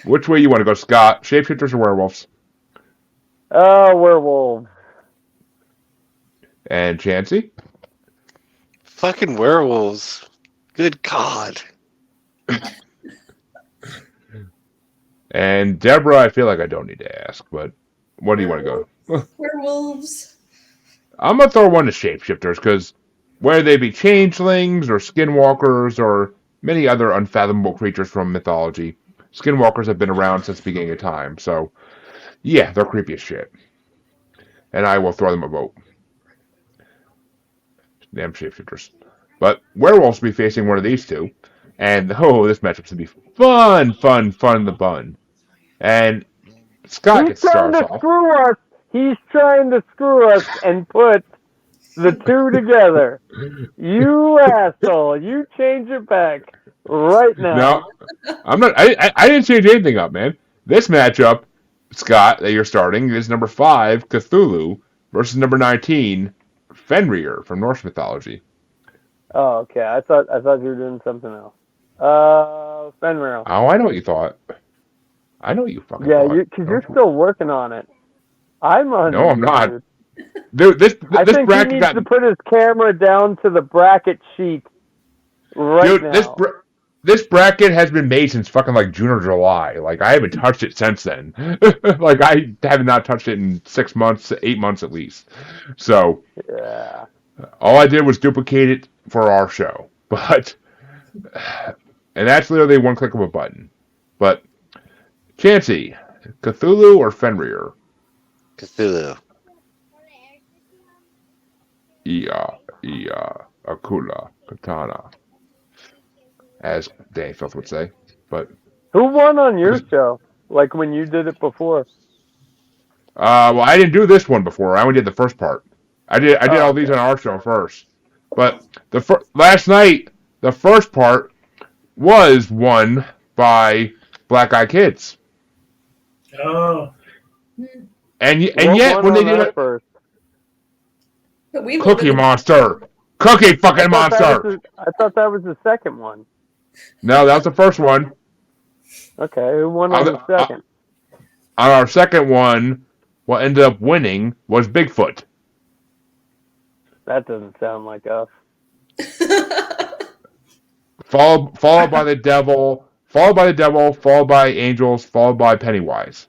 which way you want to go, Scott? Shapeshifters or werewolves? Werewolves. And Chancy? Fucking werewolves. Good God. And Deborah, I feel like I don't need to ask, but what do you want to go? Werewolves. I'm going to throw one to shapeshifters, because whether they be changelings or skinwalkers or many other unfathomable creatures from mythology, skinwalkers have been around since the beginning of time. So, yeah, they're creepy as shit. And I will throw them a vote. Damn shapeshifters. But werewolves will be facing one of these two. And, oh, this matchup's going to be fun the bun. And Scott gets to start us off. Screw us. He's trying to screw us and put the two together. You asshole. You change it back right now. No, I'm not. I didn't change anything up, man. This matchup, Scott, that you're starting is number 5, Cthulhu, versus number 19, Fenrir from Norse mythology. Oh, okay. I thought you were doing something else. Fenrir. Oh, I know what you thought. I know what you fucking thought. Yeah, because you're still working on it. I'm on. No, I'm not. Dude, this think bracket he needs to put his camera down to the bracket sheet right now. This bracket has been made since fucking like June or July. Like I haven't touched it since then. Like I have not touched it in 6 months, 8 months at least. So yeah, all I did was duplicate it for our show. But and that's literally one click of a button. But Chancy, Cthulhu or Fenrir? Cthulhu. Akula, Katana, as Danny Filth would say. But who won on your show? Like when you did it before? Well, I didn't do this one before. I only did the first part. I did all these on our show first. But last night, the first part was won by Black Eyed Kids. Oh. And yet when they did it first. Cookie Monster. Cookie fucking Monster. I thought that was the second one. No, that was the first one. Okay, who won on the second? On our second one, what ended up winning was Bigfoot. That doesn't sound like us. Followed by the devil, followed by angels, followed by Pennywise.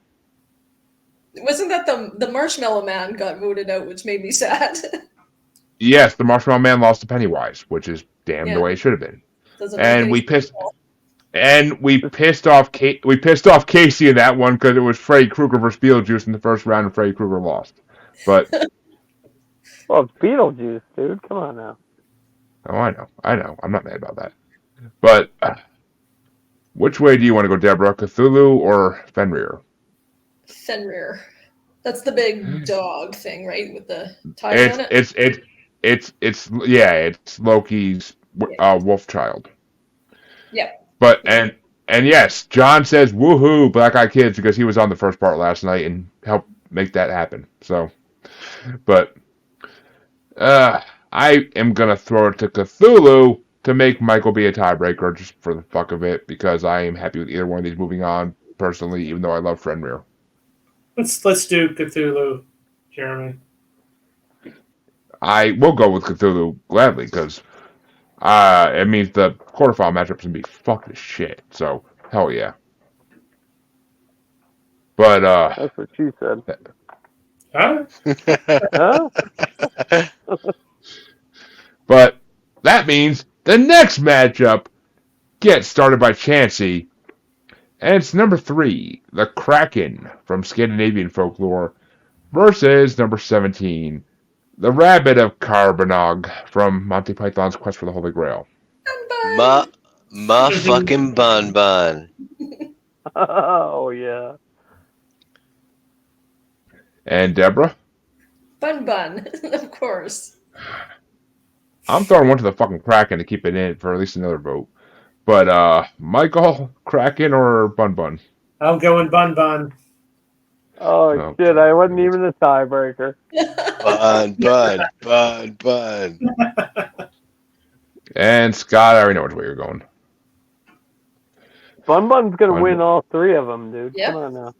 Wasn't that the Marshmallow Man got voted out, which made me sad? Yes, the Marshmallow Man lost to Pennywise, which is the way it should have been. We pissed off Casey in that one because it was Freddy Krueger versus Beetlejuice in the first round, and Freddy Krueger lost. But well, it's Beetlejuice, dude. Come on now. Oh, I know. I'm not mad about that. But which way do you want to go, Deborah? Cthulhu or Fenrir? Fenrir. That's the big dog thing, right? With the tie on it. It's Loki's wolf child. Yep. But and yes, John says woohoo, Black Eyed Kids, because he was on the first part last night and helped make that happen. So, but I am gonna throw it to Cthulhu to make Michael be a tiebreaker just for the fuck of it, because I am happy with either one of these moving on personally, even though I love Fenrir. Let's do Cthulhu, Jeremy. I will go with Cthulhu gladly, because it means the quarterfinal matchup's gonna be fucking shit. So hell yeah. But that's what she said. Huh? Huh? But that means the next matchup gets started by Chancy. And it's number 3, the Kraken from Scandinavian folklore, versus number 17, the Rabbit of Caerbannog from Monty Python's Quest for the Holy Grail. Ma fucking Bun-Bun. Oh yeah. And Deborah? Bun-Bun, of course. I'm throwing one to the fucking Kraken to keep it in for at least another vote. But, Michael, Kraken or Bun-Bun? I'm going Bun-Bun. Oh Okay. shit! I wasn't even a tiebreaker. Bun. And Scott, I already know which way you're going. Bun-Bun's gonna Bun-Bun. win all 3 of them, dude. Yep. Come on now.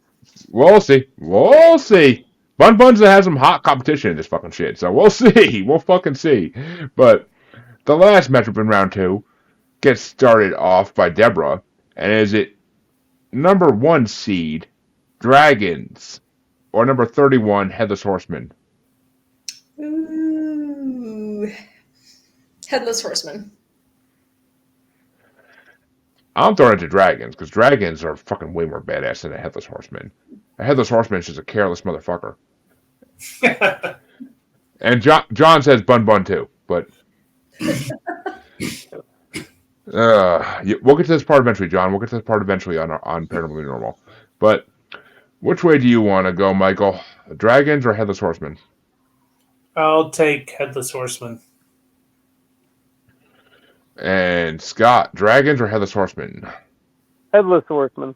We'll see. We'll see. Bun-Bun's has some hot competition in this fucking shit, so we'll see. We'll fucking see. But the last matchup in round 2 gets started off by Deborah, and is it number 1 seed, Dragons, or number 31, Headless Horseman? Ooh. Headless Horseman. I'm throwing it to Dragons, because Dragons are fucking way more badass than a Headless Horseman. A Headless Horseman is just a careless motherfucker. And John says Bun-Bun too, but we'll get to this part eventually, John. We'll get to this part eventually on Paranormally Normal. But which way do you want to go, Michael? Dragons or Headless Horseman? I'll take Headless Horseman. And Scott, Dragons or Headless Horseman? Headless Horseman.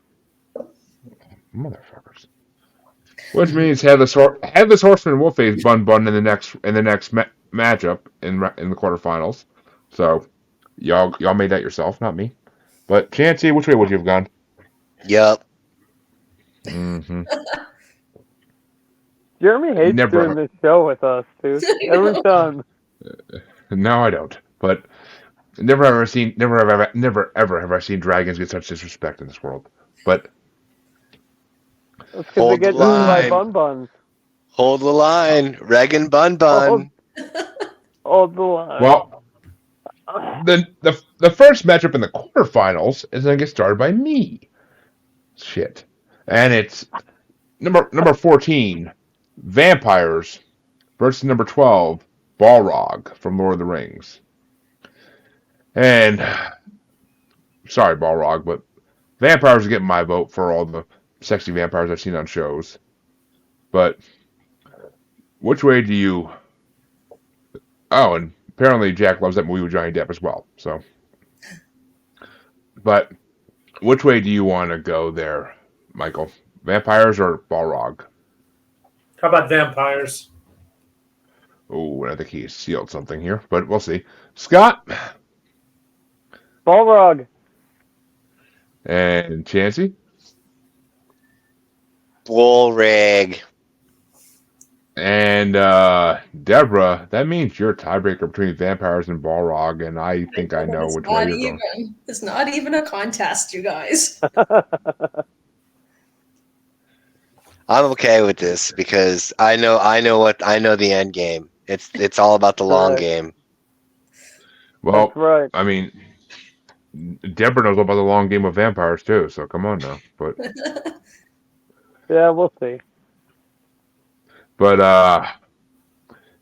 Motherfuckers. Which means Headless Horseman will face Bun-Bun in the next matchup in the quarterfinals. So y'all made that yourself, not me. But Chancy, which way would you have gone? Yup. Mm-hmm. Jeremy hates Never. doing this show with us, dude. Every time. No, I don't. But never ever have I seen dragons get such disrespect in this world. But That's because they Hold get the eaten by line. Bun-Buns. Hold the line. Regan Bun-Bun. Hold the line. well, the first matchup in the quarterfinals is going to get started by me. Shit. And it's number 14, Vampires, versus number 12, Balrog from Lord of the Rings. And sorry, Balrog, but Vampires are getting my vote for all the sexy vampires I've seen on shows. But which way do you... Oh, and apparently Jack loves that movie with Johnny Depp as well. So, but which way do you want to go there, Michael? Vampires or Balrog? How about Vampires? Oh, I think he sealed something here, but we'll see. Scott Balrog. and Chancy. Bull rig. And Deborah, that means you're a tiebreaker between Vampires and Balrog, and I think I know which way you're going. It's not even a contest, you guys. I'm okay with this because I know the end game. It's all about the long Right. game. Well, That's right. I mean, Deborah knows about the long game of vampires too, so come on now. Yeah, we'll see. But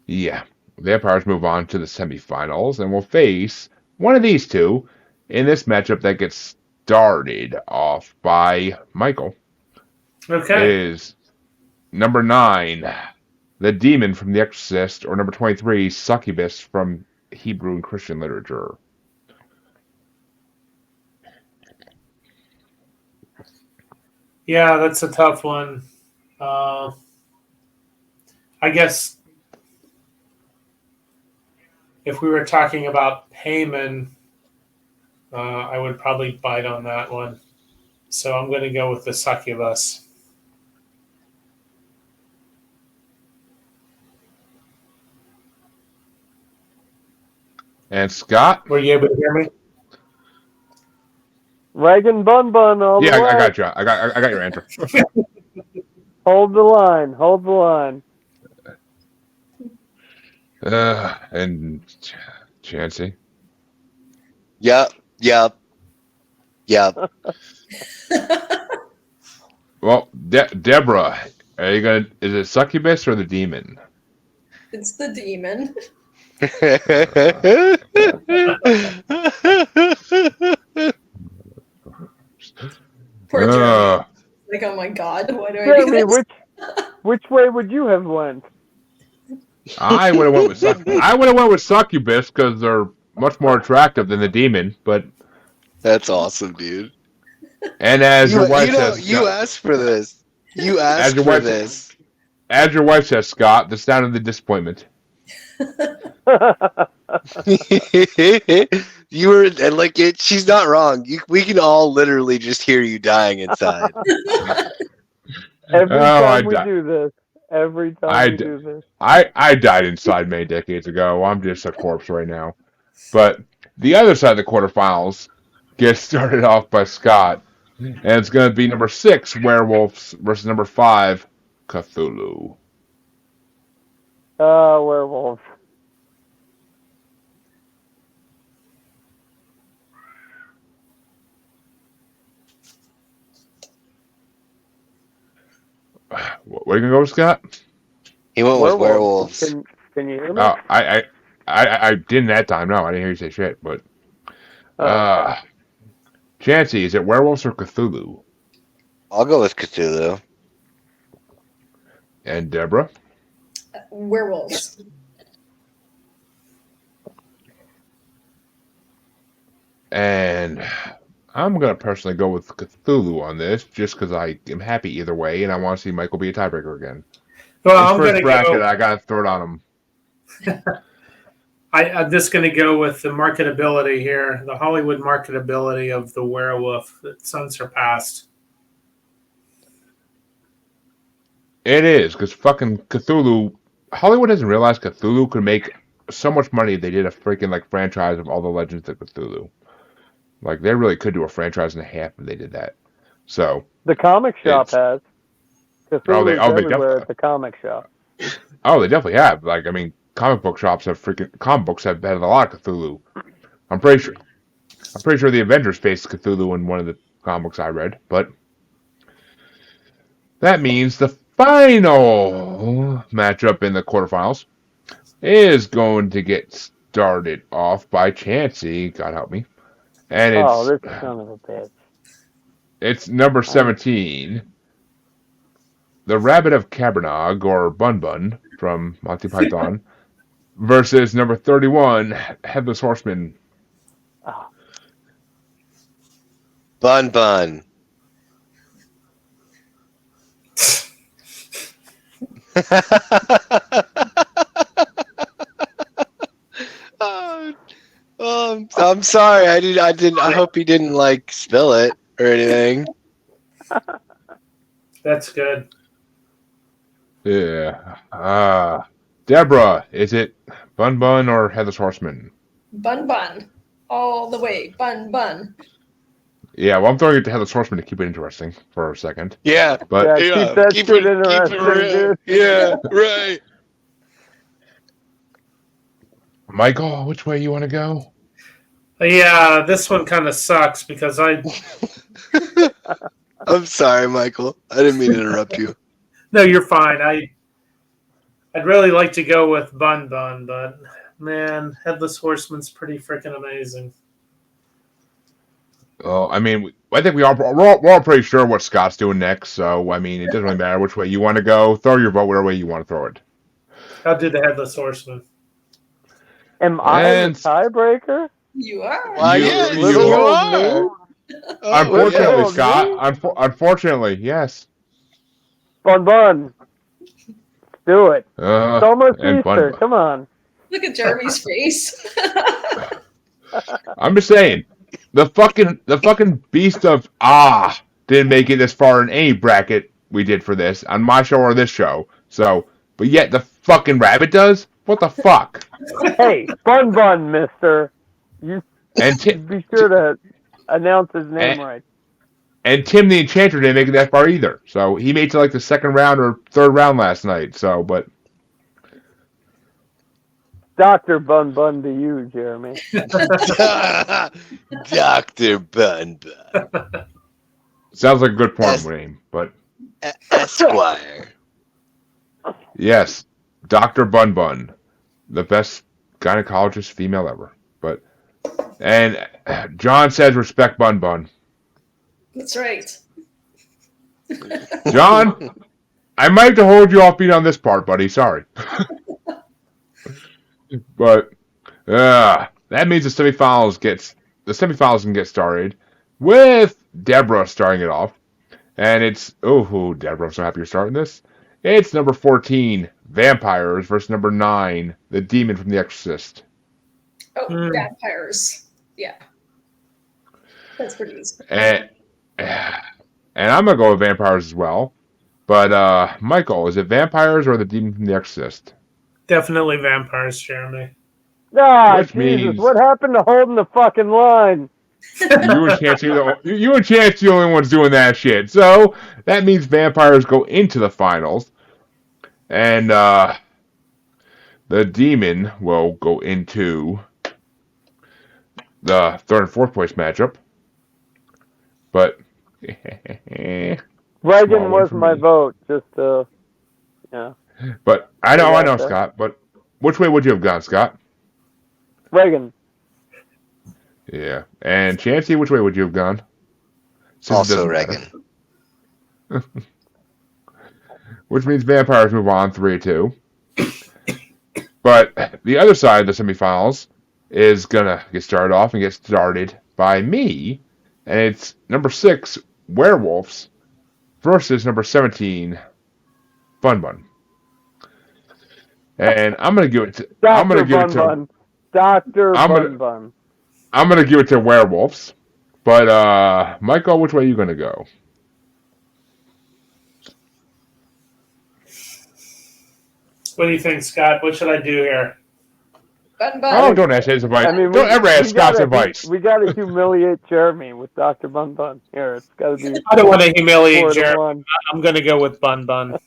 yeah, Vampires move on to the semifinals and will face one of these two in this matchup that gets started off by Michael. Okay. Is number 9, the demon from The Exorcist, or number 23, succubus from Hebrew and Christian literature. Yeah, that's a tough one. I guess if we were talking about Heyman, I would probably bite on that one. So I'm going to go with the succubus. And Scott? Were you able to hear me? Regan Bun-Bun all the Yeah, way. I got you. I got your answer. Hold the line. Hold the line. And Chancy. Yep. Well, Deborah, are you gonna? Is it succubus or the demon? It's the demon. Poor Jeremy. Like, oh my god, why do I do Jeremy, this? which way would you have went? I would have went with succubus because they're much more attractive than the demon. But That's awesome, dude. and as your wife says, you asked for this. You asked for this. As your wife says, Scott, the sound of the disappointment. You were and like it. She's not wrong. We can all literally just hear you dying inside. Every time we do this. I died inside many decades ago. I'm just a corpse right now. But the other side of the quarterfinals gets started off by Scott, and it's going to be number 6 Werewolves versus number 5 Cthulhu. Werewolves. What are you gonna go with, Scott? He went with werewolves. Can you hear me? Oh, I didn't that time. No, I didn't hear you say shit. But Chancy, is it werewolves or Cthulhu? I'll go with Cthulhu. And Deborah? Werewolves. And I'm going to personally go with Cthulhu on this, just because I am happy either way, and I want to see Michael be a tiebreaker again. Well, I'm going to go. I got to throw it on him. I'm just going to go with the marketability here, the Hollywood marketability of the werewolf. It's unsurpassed. It is, because fucking Cthulhu, Hollywood hasn't realized Cthulhu could make so much money if they did a freaking like franchise of all the Legends of Cthulhu. Like, they really could do a franchise and a half if they did that. So the comic shop has. Cthulhu's everywhere at the comic shop. Oh, they definitely have. Like, I mean, comic books have had a lot of Cthulhu. I'm pretty sure the Avengers faced Cthulhu in one of the comics I read, but that means the final matchup in the quarterfinals is going to get started off by Chancy, God help me. And this son of a bitch. It's number 17, the Rabbit of Caerbannog, or Bun-Bun from Monty Python, versus number 31, Headless Horseman. Oh. Bun-Bun. I'm sorry. I didn't. I hope he didn't like spill it or anything. That's good. Yeah. Deborah, is it Bun-Bun or Headless Horseman? Bun-Bun. All the way. Bun-Bun. Yeah, well, I'm throwing it to Headless Horseman to keep it interesting for a second. Yeah. But keep it interesting, dude. Yeah, right. Michael, which way you want to go? Yeah, this one kind of sucks because I'm sorry, Michael. I didn't mean to interrupt you. No, you're fine. I'd really like to go with Bun-Bun, but man, Headless Horseman's pretty freaking amazing. Oh, I mean, I think we're all pretty sure what Scott's doing next, so, I mean, it doesn't really matter which way you want to go. Throw your vote whatever way you want to throw it. I'll do the Headless Horseman. Am I the tiebreaker? You are. Well, you are. Unfortunately, Scott. Unfortunately, yes. Bun-Bun. Do it. It's almost Easter. Bun-Bun. Come on. Look at Jeremy's face. I'm just saying, the fucking beast of didn't make it this far in any bracket we did for this on my show or this show. So, but yet the fucking rabbit does. What the fuck? Hey, Bun-Bun, mister. You be sure to announce his name right. And Tim the Enchanter didn't make it that far either. So he made it to like the second round or third round last night. So, but Dr. Bun-Bun to you, Jeremy. Dr. Bun-Bun. Sounds like a good porn name, but Esquire. yes, Dr. Bun-Bun, the best gynecologist female ever. And John says respect Bun-Bun. That's right. John, I might have to hold you off beat on this part, buddy. Sorry. But that means the semifinals can get started with Deborah starting it off. And it's Deborah, I'm so happy you're starting this. It's number 14, Vampires, versus number 9, The Demon from The Exorcist. Oh, vampires. Yeah. That's pretty easy. And I'm gonna go with Vampires as well. But Michael, is it Vampires or The Demon from The Exorcist? Definitely vampires, Jeremy. Ah, Which Jesus, means- what happened to holding the fucking line? You and Chancy the only ones doing that shit. So that means Vampires go into the finals, and the Demon will go into the third and fourth place matchup. But Reagan Small was for my me. vote, just yeah. but I know, Yeah, okay. Scott. But which way would you have gone, Scott? Reagan. Yeah, and Chancy, which way would you have gone? Since it Also doesn't matter. Reagan. Which means Vampires move on 3-2. But the other side of the semifinals is gonna get started off and get started by me, and it's number 6, Werewolves, versus number 17, Bun-Bun. And I'm gonna give it to Dr. Bun-Bun. Dr. I'm gonna- Bun-Bun. I'm gonna give it to Werewolves. But Michael, which way are you gonna go? What do you think, Scott? What should I do here? Bun-Bun. Oh, don't ask his advice. I mean, don't ever ask Scott's advice. We gotta humiliate Jeremy with Dr. Bun-Bun. Here, it's gotta be I don't want to humiliate 4-1. Jeremy. I'm going to go with Bun-Bun.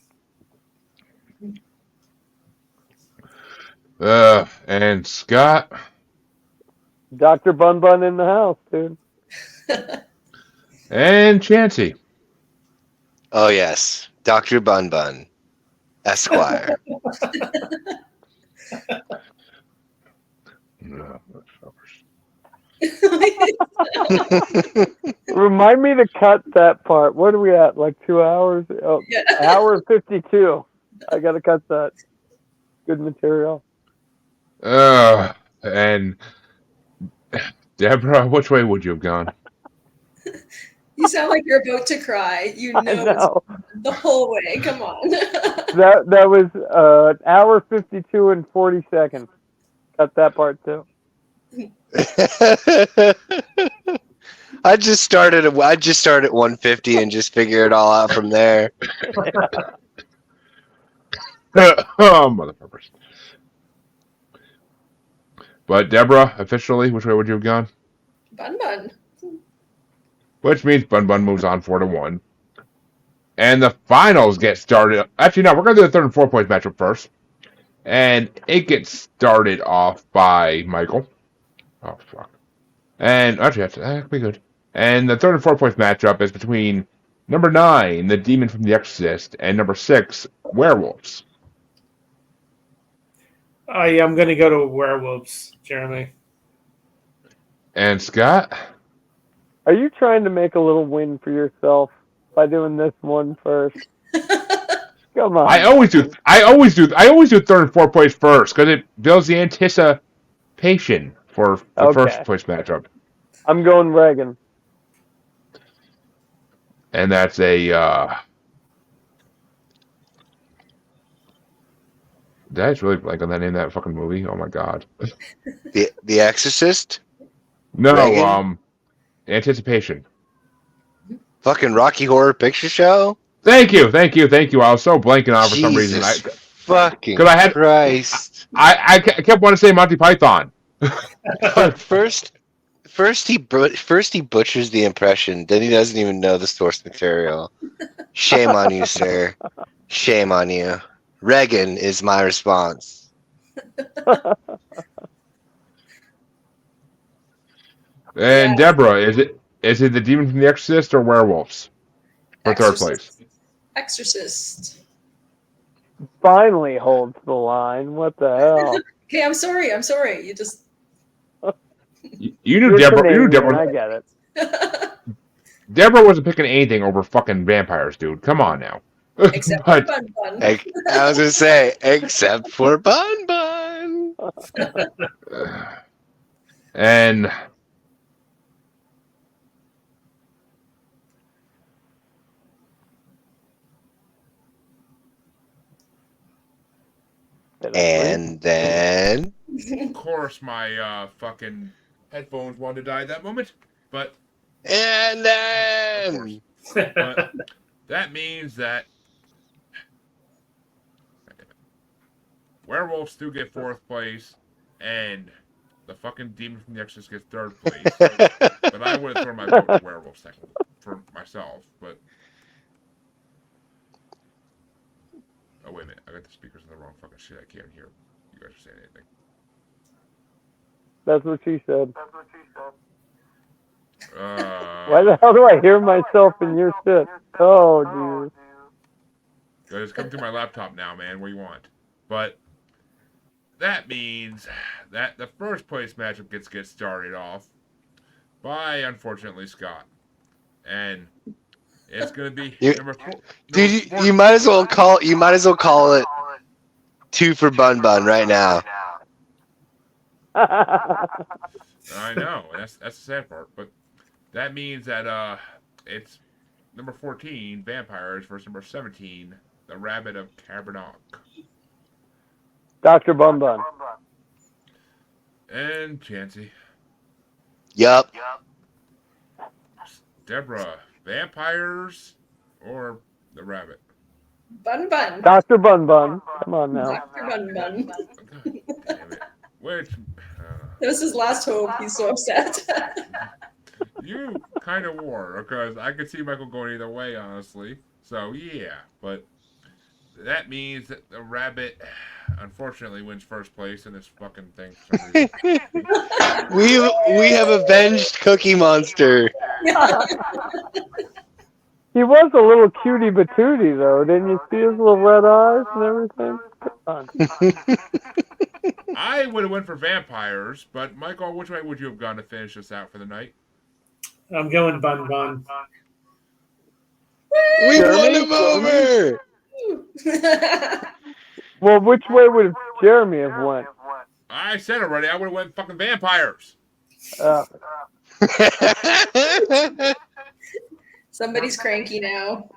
And Scott. Dr. Bun-Bun in the house, dude. And Chancy. Oh, yes. Dr. Bun-Bun. Esquire. Remind me to cut that part. What are we at? Like 2 hours? Oh, Yeah. hour 52. I gotta cut that. Good material. And Deborah, which way would you have gone? You sound like you're about to cry. You know, I know. it's the whole way. Come on. That was hour 52 and 40 seconds. Cut that part too. I just started at 150 and just figure it all out from there. Oh, motherfuckers. But Deborah, officially, which way would you have gone? Bun-Bun. Which means Bun-Bun moves on 4-1. And the finals get started. Actually, no, we're going to do the third and fourth place matchup first. And it gets started off by Michael. Oh, fuck. And actually, that'd be good. And the third and fourth place matchup is between number 9, The Demon from The Exorcist, and number 6, Werewolves. I'm going to go to Werewolves, Jeremy. And Scott? Are you trying to make a little win for yourself by doing this one first? Come on. I always do third and fourth place first because it builds the anticipation for the first place matchup. I'm going Reagan. And that's a did I just really blank on that name of that fucking movie? Oh my god. The Exorcist? No, Reagan? Anticipation. Fucking Rocky Horror Picture Show? Thank you. I was so blanking on it for some reason. Fucking 'cause I had- Christ. I kept wanting to say Monty Python. First he butchers the impression, then he doesn't even know the source material. Shame on you, sir. Shame on you. Reagan is my response. And Yeah. Deborah, is it the Demon from the Exorcist or Werewolves for third place? Exorcist. Finally holds the line. What the hell? Okay, I'm sorry. You just. You knew You're Deborah. You knew Canadian. I Deborah. get it. Deborah wasn't picking anything over fucking vampires, dude. Come on now. Except for But Bun-Bun. I was gonna say, except for Bun-Bun. and And then of course my fucking headphones wanted to die at that moment. But and of course. then But that means that Werewolves do get fourth place, and the fucking Demon from the Exorcist gets third place. But I would have thrown my vote to Werewolves technically for myself. But oh wait a minute, I got the speakers in the wrong fucking shit. I can't hear you guys are saying anything. That's what she said. Why Why the hell do I hear myself in your shit? Oh, dude. Just come through my laptop now, man. What do you want? But that means that the first place matchup gets started off by, unfortunately, Scott. And it's gonna be number 4. dude, you might as well call it 2 for Bun-Bun right now. I know, that's the sad part. But that means that it's number 14, Vampires, versus number 17, the Rabbit of Caerbannog. Dr. Bun-Bun. And Chancy. Yup. Deborah, Vampires or the Rabbit? Bun-Bun. Dr. Bun-Bun. Come on now. Dr. Bun-Bun. God damn it. Which... That was his last hope. He's so upset. You kind of were, because I could see Michael going either way, honestly. So, yeah. But that means that the Rabbit, unfortunately, wins first place in this fucking thing for some reason. we have avenged Cookie Monster. He was a little cutie patootie, though. Didn't you see his little red eyes and everything? Come on. I would have went for Vampires, but Michael, which way would you have gone to finish this out for the night? I'm going Bun-Bun. We won him over. Well, which way would Jeremy have went? I said already, I would have went fucking Vampires. Somebody's cranky now.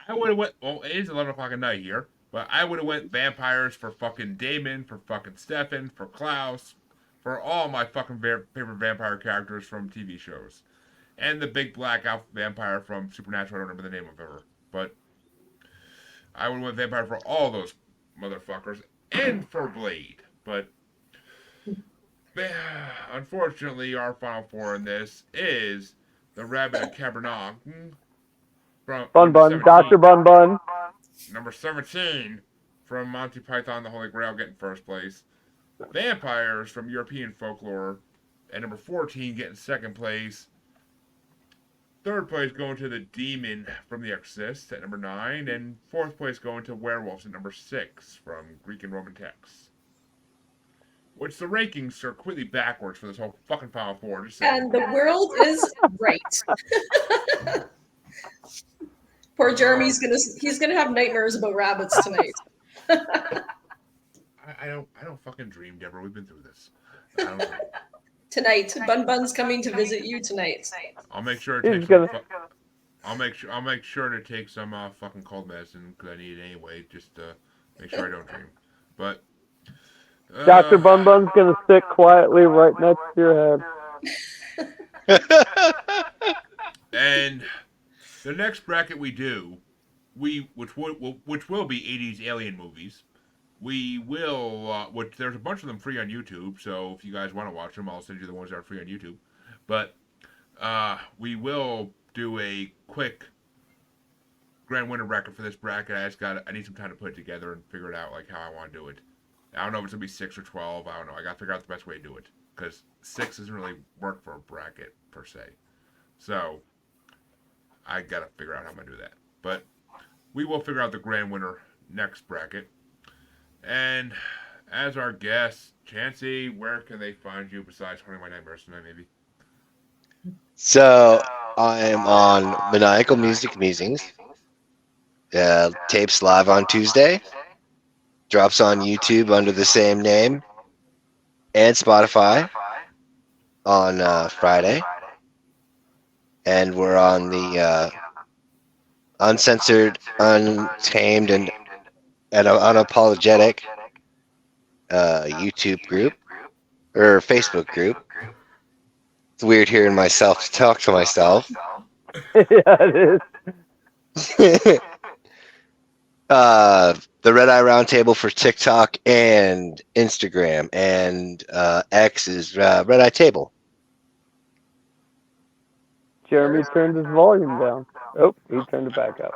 I would have went. Well, it is 11 o'clock at night here, but I would have went Vampires for fucking Damon, for fucking Stefan, for Klaus, for all my fucking favorite vampire characters from TV shows, and the big black elf vampire from Supernatural. I don't remember the name of her, but I would have went Vampire for all those motherfuckers, and for Blade. But unfortunately, our final four in this is the Rabbit of Caerbannog. From Bun-Bun. Dr. Bun-Bun. Number 17 from Monty Python the Holy Grail getting first place. Vampires from European Folklore at number 14 getting second place. Third place going to the Demon from The Exorcist at number 9. And fourth place going to Werewolves at number 6 from Greek and Roman texts. Which the rankings are completely backwards for this whole fucking Final Four. Just saying. And the world is right. Poor Jeremy's gonna have nightmares about rabbits tonight. I don't fucking dream, Deborah. We've been through this. Tonight, Bun-Bun's coming to visit you tonight. I'll make sure to take some. I'll make sure to take some fucking cold medicine because I need it anyway, just to make sure I don't dream. But Dr. Bun-Bun's gonna sit quietly right next to your head. And the next bracket we do, which will be 80s alien movies. We will, which there's a bunch of them free on YouTube. So if you guys want to watch them, I'll send you the ones that are free on YouTube. But we will do a quick grand winner bracket for this bracket. I need some time to put it together and figure it out like how I want to do it. I don't know if it's gonna be 6 or 12. I don't know. I gotta figure out the best way to do it because 6 doesn't really work for a bracket per se. So I gotta figure out how I'm gonna do that. But we will figure out the grand winner next bracket. And as our guest, Chancy, where can they find you besides Honey My Nightmares tonight, maybe? So I'm on Maniacal Music Musings. Tapes live on Tuesday. Drops on YouTube under the same name. And Spotify on Friday. And we're on the uncensored, untamed, and unapologetic YouTube group or Facebook group. It's weird hearing myself talk to myself. Yeah, it is. The Red Eye Roundtable for TikTok and Instagram, and X is Red Eye Table. Jeremy turned his volume down. Oh, he turned it back up.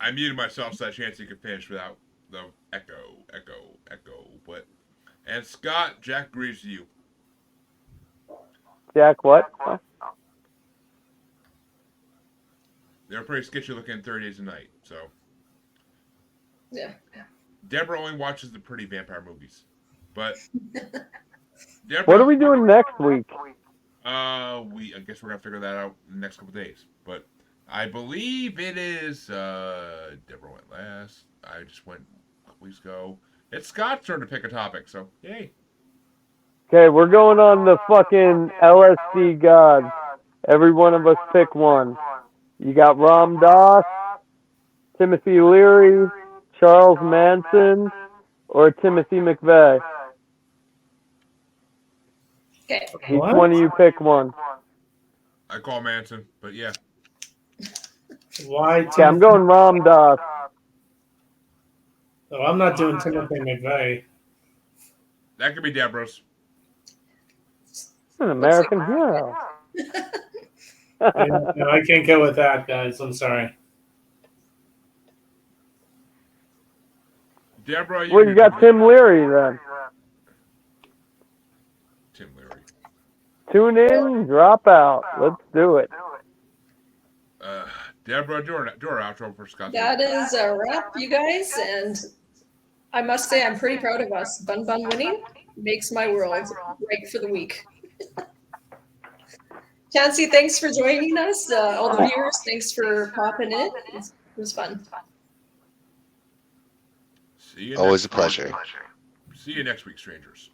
I muted myself so that Chancy could finish without the echo. But and Scott, Jack agrees with you. Jack, what? Oh. They're pretty sketchy looking 30 Days a Night. So Yeah. Deborah only watches the pretty vampire movies. But Deborah, What are we doing next week? I guess we're gonna figure that out in the next couple days. But I believe it is Deborah went last. I just went a couple weeks ago. It's Scott's turn to pick a topic, so yay. Okay, we're going on the fucking LSD gods. Every one of us pick one. You got Ram Dass, Timothy Leary, Charles Manson, or Timothy McVeigh. Okay. Each one of you pick one. I call Manson, but yeah. Why? Okay, I'm going Ram Dass. Oh, I'm not doing Timothy McVeigh. That could be Deborah's. An American hero. No, I can't go with that, guys. I'm sorry. Deborah, Well, you got Tim Leary then. Tim Leary. Tune in, drop out. Let's do it. Deborah, do our outro for Scott. That is a wrap, you guys. And I must say, I'm pretty proud of us. Bun-Bun winning makes my world right for the week. Chancy, thanks for joining us. All the viewers, thanks for popping in. It was fun. See you Always a next week. pleasure. See you next week, strangers.